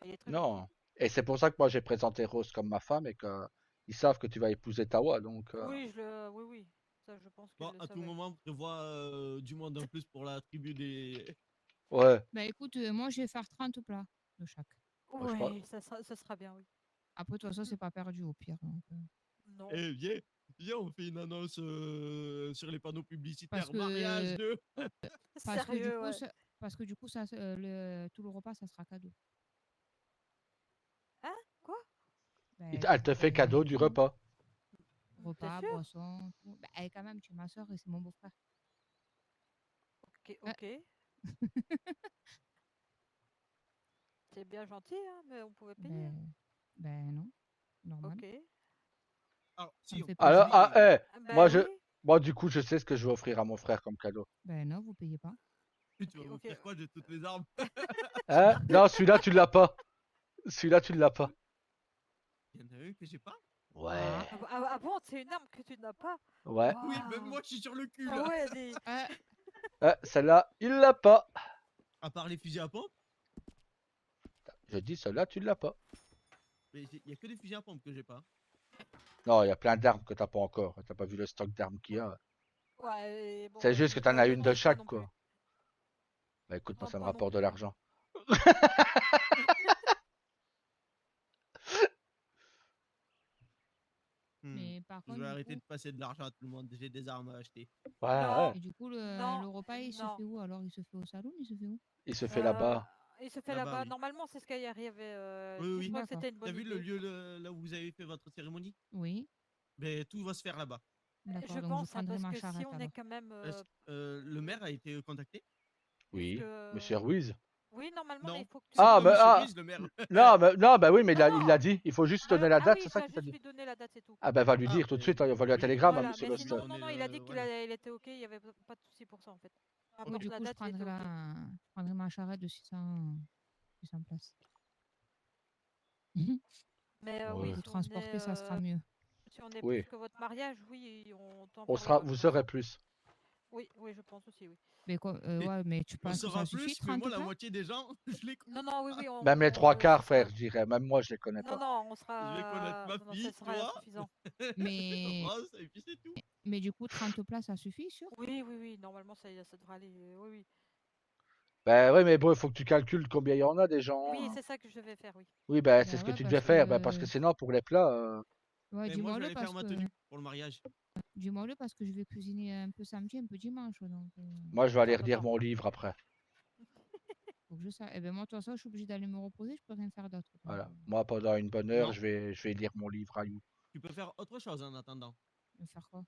Il est très Non. gentil. Et c'est pour ça que moi j'ai présenté Rose comme ma femme et qu'ils savent que tu vas épouser Tawa. Donc. Oui. Ça, je pense qu'il Bon, le à tout savait. moment, prévois du monde en plus pour la tribu des. Ouais. Bah écoute, moi je vais faire 30 plats de chaque. Oui, ça sera bien, oui. Après, de toute façon, c'est pas perdu au pire. Donc, Non. Eh, viens, on fait une annonce sur les panneaux publicitaires. Parce que, Mariage de. Sérieux, ouais. Parce que du coup, tout le repas, ça sera cadeau. Hein? Quoi? Bah, Elle te fait cadeau du repas. Repas, sûr? boisson, tout. Bah, quand même, tu es ma soeur et c'est mon beau-frère. Ok. C'est bien gentil, hein, mais on pouvait payer. Ben non, normal. Ok. Alors, Ça me fait Alors, plaisir. moi, du coup, je sais ce que je vais offrir à mon frère comme cadeau. Ben non, vous payez pas. Tu vas m'offrir quoi? J'ai toutes les armes. Hein? Non, celui-là, tu l'as pas. Celui-là, tu l'as pas. Il y en a un que j'ai pas? Ouais. Ah bon, c'est une arme que tu n'as pas? Ouais. Oui, même moi, je suis sur le cul Ah là. ouais, Celle-là, il l'a pas. À part les fusils à pompe? Je dis, celle-là, tu l'as pas. Mais il y a que des fusils à pompe que j'ai pas. Non, il y a plein d'armes que t'as pas encore. T'as pas vu le stock d'armes qu'il y a. Ouais, bon, C'est juste que t'en as une de chaque, non quoi. plus. Bah écoute, moi, Non, ça me pas non rapporte de plus. l'argent. Mais par Je contre, vais du arrêter coup- de passer de l'argent à tout le monde. J'ai des armes à acheter. Et du coup, le repas, il se fait où alors? Il se fait au salon? Il se fait où? Il se fait là-bas. Il se fait Là-bas, là-bas. oui. Normalement, c'est ce qu'il y avait. Oui. Je crois que c'était une bonne T'as vu idée. le lieu là où vous avez fait votre cérémonie? Oui. Ben, tout va se faire là-bas. D'accord, Je donc pense, je prendrai parce ma que si charrette on est alors. quand même. Le maire a été contacté? Oui, que- monsieur Ruiz. Oui, normalement, mais Non. il faut que tu. C'est pas monsieur ah, Ruiz, le maire. non, bah oui, mais il l'a dit. Il faut juste donner la date, oui, c'est il ça va qu'il t'a juste dit. lui donner la date, c'est tout. Ah bah va lui dire tout de suite, hein, il va lui un télégramme à Voilà, monsieur mais Lost. sinon, non, il a dit qu'il était ok, il n'y avait pas de souci pour ça en fait. Peu Oui, importe du la coup, je date, il était prendrai, ok. je prendrai ma charrette de 600 places. Mais Pour oui, vous si on transporter, est, ça sera mieux. Si on est Oui. plus que votre mariage, oui, on t'en Vous parlera, je serez pense. plus. Oui, je pense aussi, oui. Mais quoi, ouais, mais tu On penses que sera ça suffit, plus, mais 30 moi, la plats? moitié des gens, je les connais. Oui, Même les trois quarts, frère, je dirais. Même moi, je les connais pas. Non, on sera. Je vais connaître ma Non, fille, ça sera toi. suffisant. Mais... Rose, et puis c'est tout. mais du coup, 30 plats, ça suffit, sûr? Oui, normalement, ça devrait aller. Oui. Bah ouais, mais bon, il faut que tu calcules combien il y en a des gens. Oui, hein. c'est ça que je vais faire, oui. Oui, bah c'est Bah ce que ouais, tu parce devais faire, bah, parce que- que sinon, pour les plats. Ouais, Mais moi, je dis-moi-le vais aller parce faire ma que... tenue pour le mariage. Dis-moi-le parce que je vais cuisiner un peu samedi, un peu dimanche. Donc, Moi, je vais aller redire mon livre après. Faut que je sache. Eh ben moi, de toute façon, je suis obligée d'aller me reposer, je peux rien faire d'autre. Voilà. Moi, pendant une bonne heure, Non. je vais lire mon livre à You. Tu peux faire autre chose en attendant. Me faire quoi?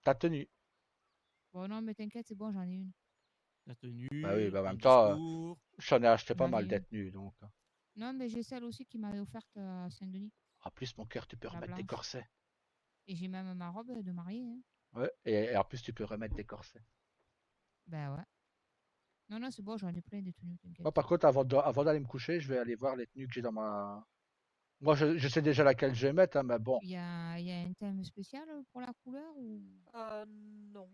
Ta tenue. Bon, non, mais t'inquiète, c'est bon, j'en ai une. La tenue, Bah oui, bah en un même temps, discours. j'en ai acheté pas J'en ai mal une. des tenues, donc. Non, mais j'ai celle aussi qui m'avait offerte à Saint-Denis. En plus, mon cœur, tu peux La remettre des blanche. corsets. Et j'ai même ma robe de mariée. Hein. Ouais, et en plus, tu peux remettre des corsets. Ben ouais. Non, non, c'est bon, j'en ai plein des tenues, t'inquiète. Moi, par contre, avant d'aller me coucher, je vais aller voir les tenues que j'ai dans ma. Moi, je sais déjà laquelle je vais mettre, hein, mais bon. Il y a un thème spécial pour la couleur ou... Non.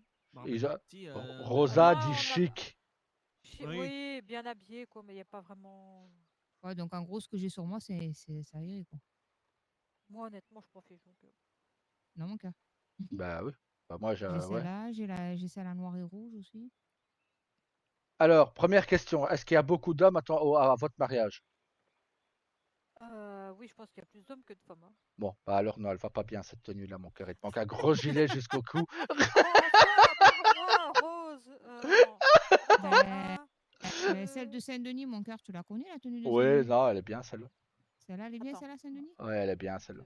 Ils ont- Si, Rosa non, dit on a- chic. Oui, bien habillé, quoi, mais il n'y a pas vraiment. Ouais, donc en gros, ce que j'ai sur moi, ça irait, quoi. Moi, honnêtement, je m'en fiche. Donc, Non, mon cœur. Bah oui. Bah, moi, J'ai ouais. celle-là, j'ai celle en noir et rouge aussi. Alors, première question. Est-ce qu'il y a beaucoup d'hommes à votre mariage? oui, je pense qu'il y a plus d'hommes que de femmes. Hein. Bon, bah alors non, elle va pas bien cette tenue-là, mon cœur. Il te manque un gros gilet jusqu'au cou. Moi, Rose. Non. Attends, Mais celle de Saint-Denis, mon cœur, tu la connais, la tenue de Ouais, Saint-Denis? non, elle est bien celle-là. Celle-là, elle est bien, celle-là, Saint-Denis? Ouais, elle est bien celle-là.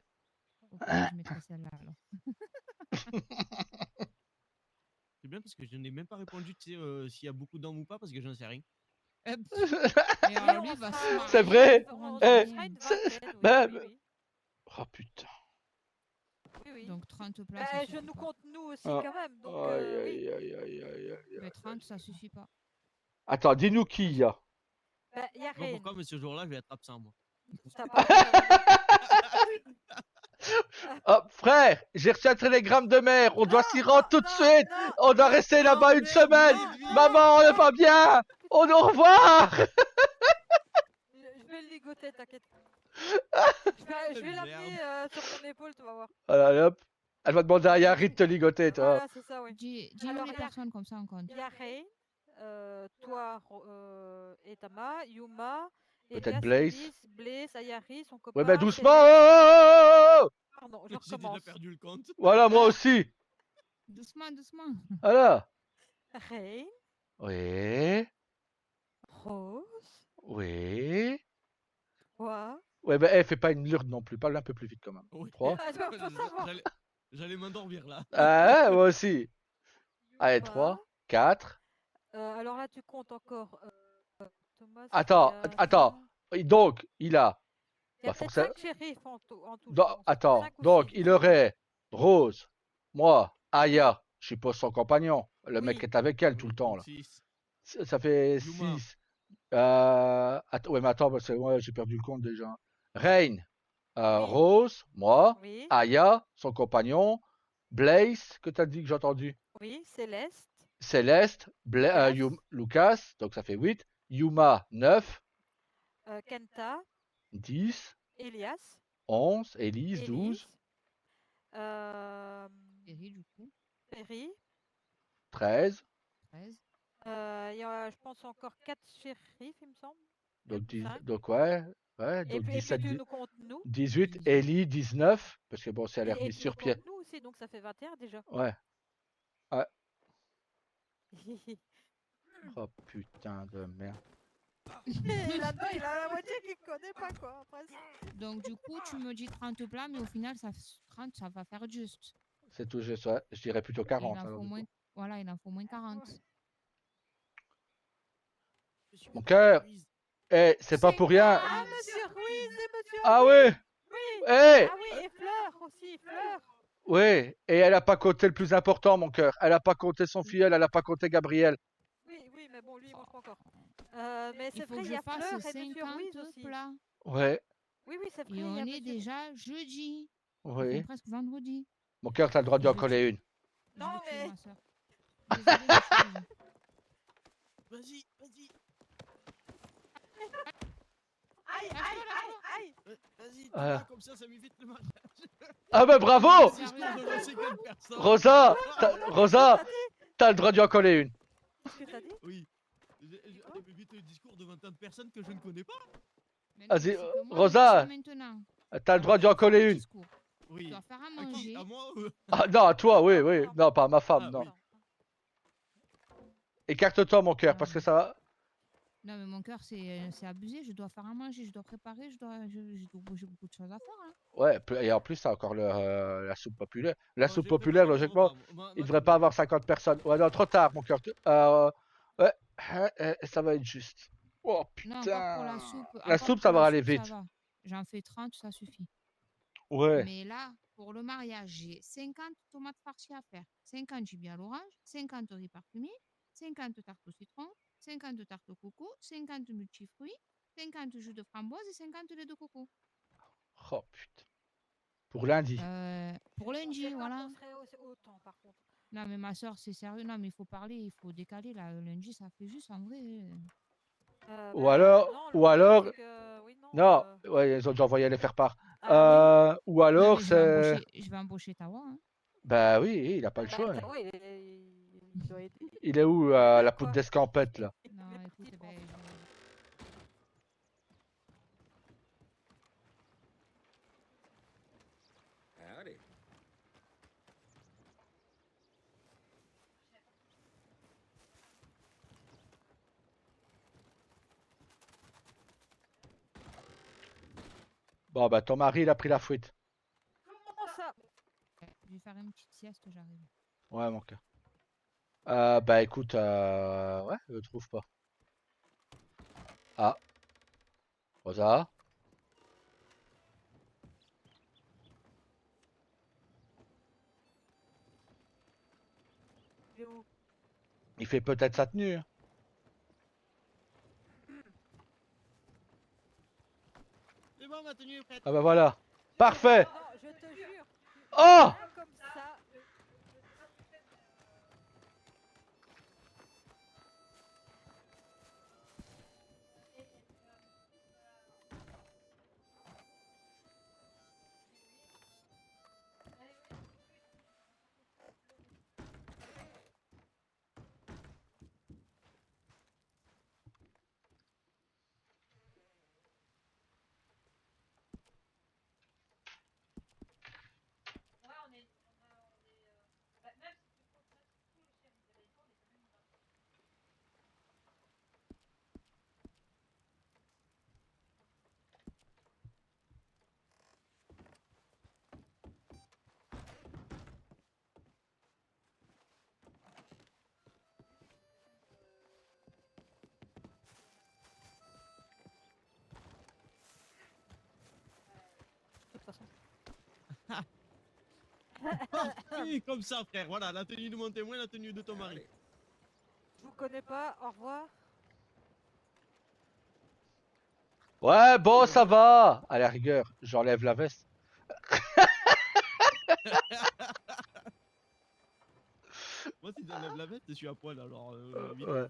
Ok, je mettrai celle-là, alors. C'est bien parce que je n'ai même pas répondu tu sais, s'il y a beaucoup d'hommes ou pas parce que j'en sais rien. Mais alors, lui, il va se marier C'est vrai. pour un Eh, deuxième. même. Oh putain. Donc 30 places. Bah, ça je suffit nous pas. compte nous aussi Ah. quand même. Donc, Aïe, oui. aïe, aïe, aïe, aïe, aïe. Mais 30, ça suffit pas. Attends, dis-nous qui il y a. Bah, y a Bon, rien. pourquoi, mais ce jour-là, je vais être absent, moi. T'as pas Oh, frère, j'ai reçu un télégramme de mère. On doit s'y rendre tout de suite. On doit rester là-bas une semaine. Maman, on n'est pas bien. Au revoir. Je vais le ligoter, t'inquiète. Je vais l'amener sur mon épaule, tu vas voir. Voilà, allez, hop. Elle va demander à Yari de te ligoter, toi. Voilà, c'est ça, oui. Dis-nous Alors, les personnes comme ça en compte. Il y a Rain, toi et Tama, Yuma, Peut-être Elias, Blaze. Elise, Blaze, Ayari, son copain. Ouais, ben doucement. Céleste. Pardon, je J'ai déjà recommence. perdu le compte. Voilà, moi aussi. Doucement, doucement. Voilà. Rain, Oui. Rose, Oui. quoi? Ouais, ben, fais pas une lourde non plus. Parle un peu plus vite quand même. Oui. 3. Ah, faut savoir. J'allais m'endormir là. Ah, moi aussi. Allez, 3, 4. Alors là, tu comptes encore Thomas. Attends, il y a attends. Donc, il a. Il y a Bah, peut-être forcément. 5 shérifs en tout. Je Donc, pense. attends. 5 ou Donc, 6. il aurait Rose, moi, Aya, je suppose son compagnon. Le mec Oui. qui est avec elle tout le temps là. 6. Ça fait Yuma. 6. Ouais, mais attends, parce que moi j'ai perdu le compte déjà. Rain, Rose, moi, Oui. Aya, son compagnon, Blaze, que t'as dit que j'ai entendu, Oui, Céleste. Céleste, Lucas. Lucas, donc ça fait 8, Yuma 9, Kenta. 10, Elias. 11, Elise 12, Élise. Perry, du coup. Perry. 13, 13. Il y a, je pense, encore 4 shérifs, il me semble. donc, 5. donc ouais, Et donc puis 17, tu nous comptes nous. 18, Ellie 19, parce que bon, c'est à l'air Et mis tu nous sur pied. comptes nous aussi, donc ça fait 21 déjà. Ouais. Ouais. Oh putain de merde. Et là-dedans, il a la moitié qu'il connaît pas, quoi. Presque. Donc du coup, tu me dis 30 plats, mais au final, 30, ça va faire juste. C'est tout juste, ouais. Je dirais plutôt Et 40. il en alors, faut du moins... coup. Voilà, il en faut moins 40. Mon cœur, c'est pas pour rien. Ah, monsieur Ruiz et monsieur Ah Ruiz. ouais. Oui. Eh. Ah oui, et Fleur aussi, Fleur. Ouais, et elle a pas compté le plus important, mon cœur. Elle a pas compté son filleul, elle a pas compté Gabriel. Oui, oui, mais bon, lui, il mange pas encore. Mais Il c'est faut vrai, que il y je a fasse Fleur et monsieur 50 Ruiz aussi. plats. Ouais, Oui, oui, c'est vrai. Et il y on a est monsieur- déjà jeudi. oui. Enfin, presque vendredi. Mon cœur, t'as le droit d'y en coller une. Non, Je vais tuer mais. ma sœur. Désolée, mais je suis obligée. Vas-y, vas-y. Aïe, aïe, aïe, aïe. Vas-y, Voilà. comme ça m'évite le mariage. Ah bah bravo. Histoire devant 50 personnes. Rosa, t'as le droit d'y en coller une. Qu'est-ce que t'as dit? Oui. M'évite le discours devant tant de personnes que je ne connais pas. Vas-y, Moi, je Rosa, sais maintenant. t'as le droit d'y en coller une. Oui. Tu dois faire à À qui? manger. À moi Ah non, à toi, oui, oui. Non, pas à ma femme, Ah, non. oui. Écarte-toi, mon cœur, parce que ça va. Non, mais mon cœur, c'est abusé. Je dois faire à manger, je dois préparer, j'ai beaucoup de choses à faire. Hein. Ouais, et en plus, t'as encore la soupe populaire. La Bon, soupe j'ai populaire, préparé mon logiquement, repas. il devrait pas avoir 50 personnes. Ouais, non, trop tard, mon cœur. Ouais, ça va être juste. Oh Non, encore pour la putain. soupe, La encore soupe, pour ça la va aller soupe, ça vite. va. J'en fais 30, ça suffit. Ouais. Mais là, pour le mariage, j'ai 50 tomates farcies à faire, 50 gibier à l'orange, 50 riz parfumé, 50 tartes au citron, 50 tartes au coco, 50 multifruits, 50 jus de framboise et 50 lait de coco. Oh putain. Pour lundi. Pour lundi, voilà. serait autant par contre. Non, mais ma soeur, c'est sérieux. Non, mais il faut parler, il faut décaler. Là, lundi, ça fait juste en vrai. Ou alors, non, le ou problème, alors, c'est que, oui, non, ouais, ils ont déjà envoyé les faire part. Ah Ou Non, alors, mais c'est. je vais embaucher Tawa. Hein. Bah oui, il a pas le choix. Tawa, il doit aider. Il est où, aider, la quoi. poudre d'escampette, là? Non, écoute, ben, Allez. Bon, bah ton mari, il a pris la fuite. Comment ça? Je vais faire une petite sieste, j'arrive. Ouais, mon cœur. Bah écoute, ouais, je le trouve pas. Ah. Rosa? Il est où? Il fait peut-être sa tenue. Hein. C'est bon, ma tenue est prête. Ah bah voilà. Parfait. Non, je te jure. Oh! Comme ça. De toute façon. Oui, comme ça, frère. Voilà, la tenue de mon témoin, la tenue de ton mari. Je vous connais pas, au revoir. Ouais, bon, ça va. À la rigueur, j'enlève la veste. Moi, si j'enlève la veste, je suis à poil, alors vite. Ouais.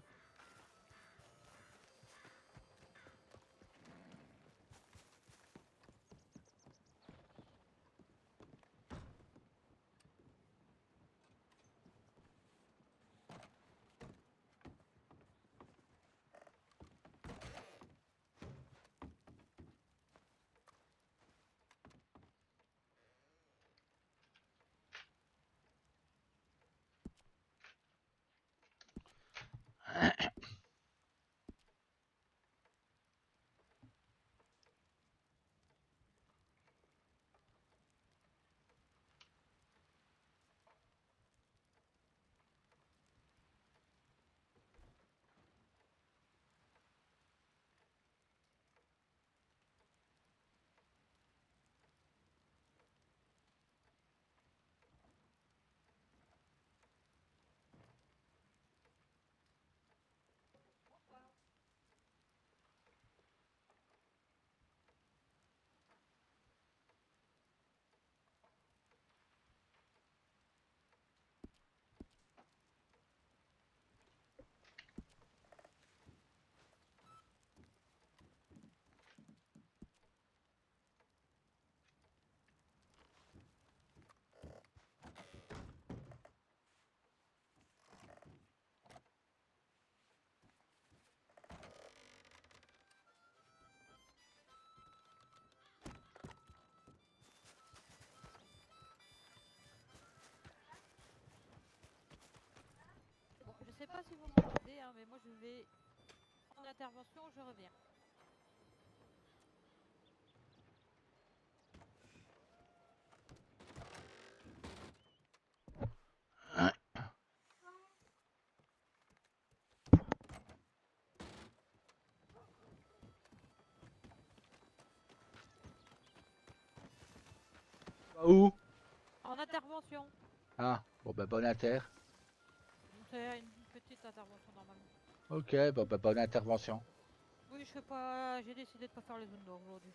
Bon, je sais pas si vous m'entendez, hein, mais moi je vais en intervention, je reviens. Où? En intervention. Ah, bon bah bonne inter. C'est une petite intervention normalement. Ok, bon bah bonne intervention. Oui, je sais pas. J'ai décidé de pas faire les zones d'or aujourd'hui.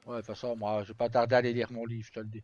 Ouais, de toute façon, moi, je vais pas tarder à aller lire mon livre, je te le dis.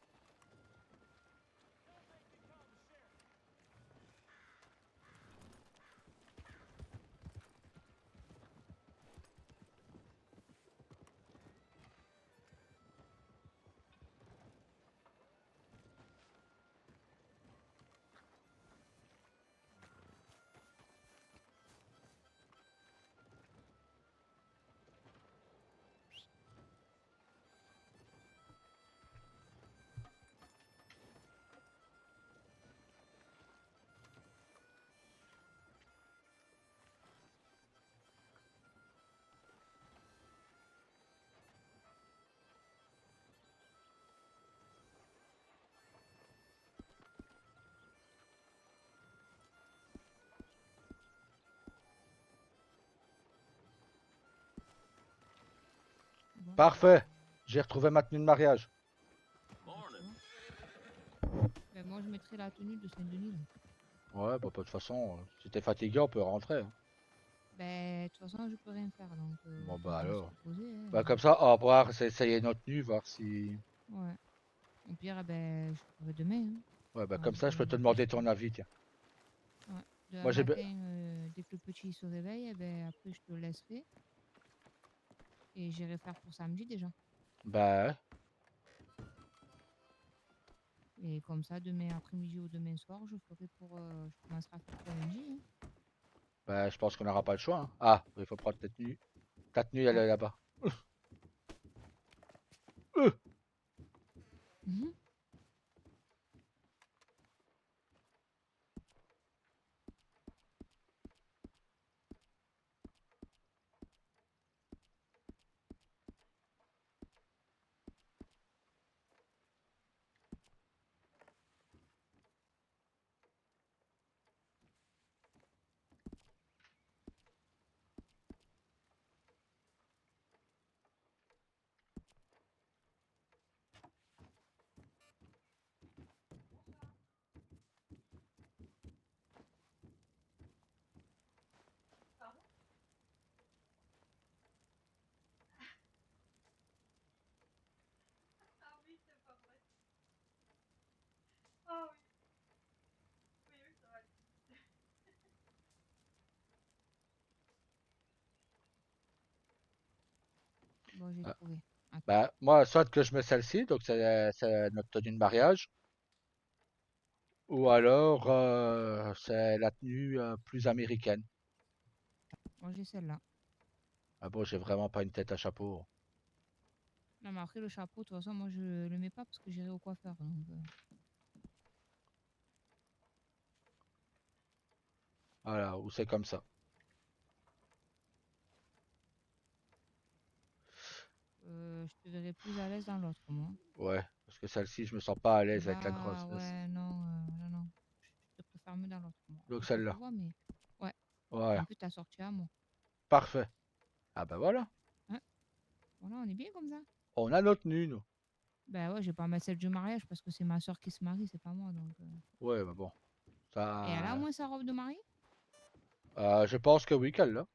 Parfait. J'ai retrouvé ma tenue de mariage. Ben, moi, je mettrai la tenue de Saint-Denis. Ouais, bah de toute façon, si t'es fatigué, on peut rentrer. Hein. Ben, de toute façon, je peux rien faire. Donc, Bon on bah va se alors. reposer, hein. Bah comme ça, on va pouvoir essayer notre tenue, voir si... Ouais. Au pire, eh ben, je ferai demain. Hein. Ouais, bah Enfin, comme ça, je peux te demain demander matin, ton avis, tiens. ouais. Demain Moi, j'ai... matin, dès que le petit se réveille, eh ben, après, je te laisserai. Et j'irai faire pour samedi déjà. Bah ouais. Et comme ça, demain après-midi ou demain soir, je ferai pour. Je commencerai à faire pour lundi. Hein. Bah je pense qu'on n'aura pas le choix. Hein. Ah, il faut prendre ta tenue. Ta tenue, elle est là-bas. Mhm. Bon, j'ai Ah. trouvé. Attends. Bah moi, soit que je mets celle-ci, donc c'est notre tenue de mariage. Ou alors, c'est la tenue plus américaine. Moi, j'ai celle-là. Ah bon, j'ai vraiment pas une tête à chapeau. Non, mais après, le chapeau, de toute façon, moi, je le mets pas parce que j'irai au coiffeur. Donc, Voilà, ou c'est comme ça. je te verrai plus à l'aise dans l'autre, moi. Ouais, parce que celle-ci, je me sens pas à l'aise avec la Là, grossesse. ouais, non, non. Je te préfère mieux dans l'autre, moi. Donc Faut que je celle-là. vois, mais ouais. Voilà, En plus, t'as sorti à moi. parfait. Ah bah voilà, Hein. Voilà, on est bien comme ça. on a notre tenue, nous. Ben ouais, je vais pas mettre celle du mariage parce que c'est ma soeur qui se marie, c'est pas moi. Donc, Ouais, bah bon. Et elle a au Ça... moins sa robe de mariée? je pense que oui, qu'elle l'a.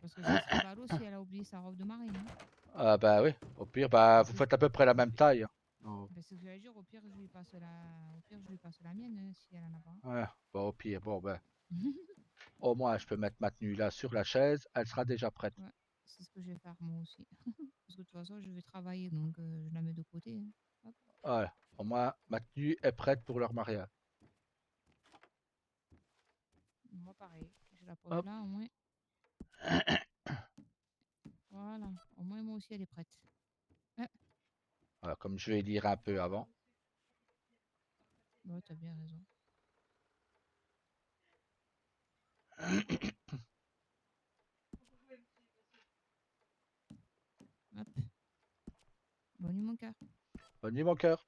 Parce que ça serait ballot si elle a oublié sa robe de mariée. Hein. Ah bah oui, au pire, bah vous faites à peu près la même taille. Hein. Oh. Ben, c'est ce que j'allais dire, au pire, je lui passe la mienne hein, si elle en a pas. Ouais, bon, au pire, bon, ben, au moins, je peux mettre ma tenue là sur la chaise, elle sera déjà prête. Ouais, c'est ce que je vais faire moi aussi. Parce que de toute façon, je vais travailler, donc je la mets de côté. Hein. Hop. Voilà, au moins, ma tenue est prête pour leur mariage. Moi, pareil. Je la pose Hop. là, au moins. Voilà, au moins, moi aussi, elle est prête. Ouais, Voilà, comme je vais lire un peu avant. ouais t'as bien raison. Hop. Bonne nuit, mon cœur. Bonne nuit, mon cœur.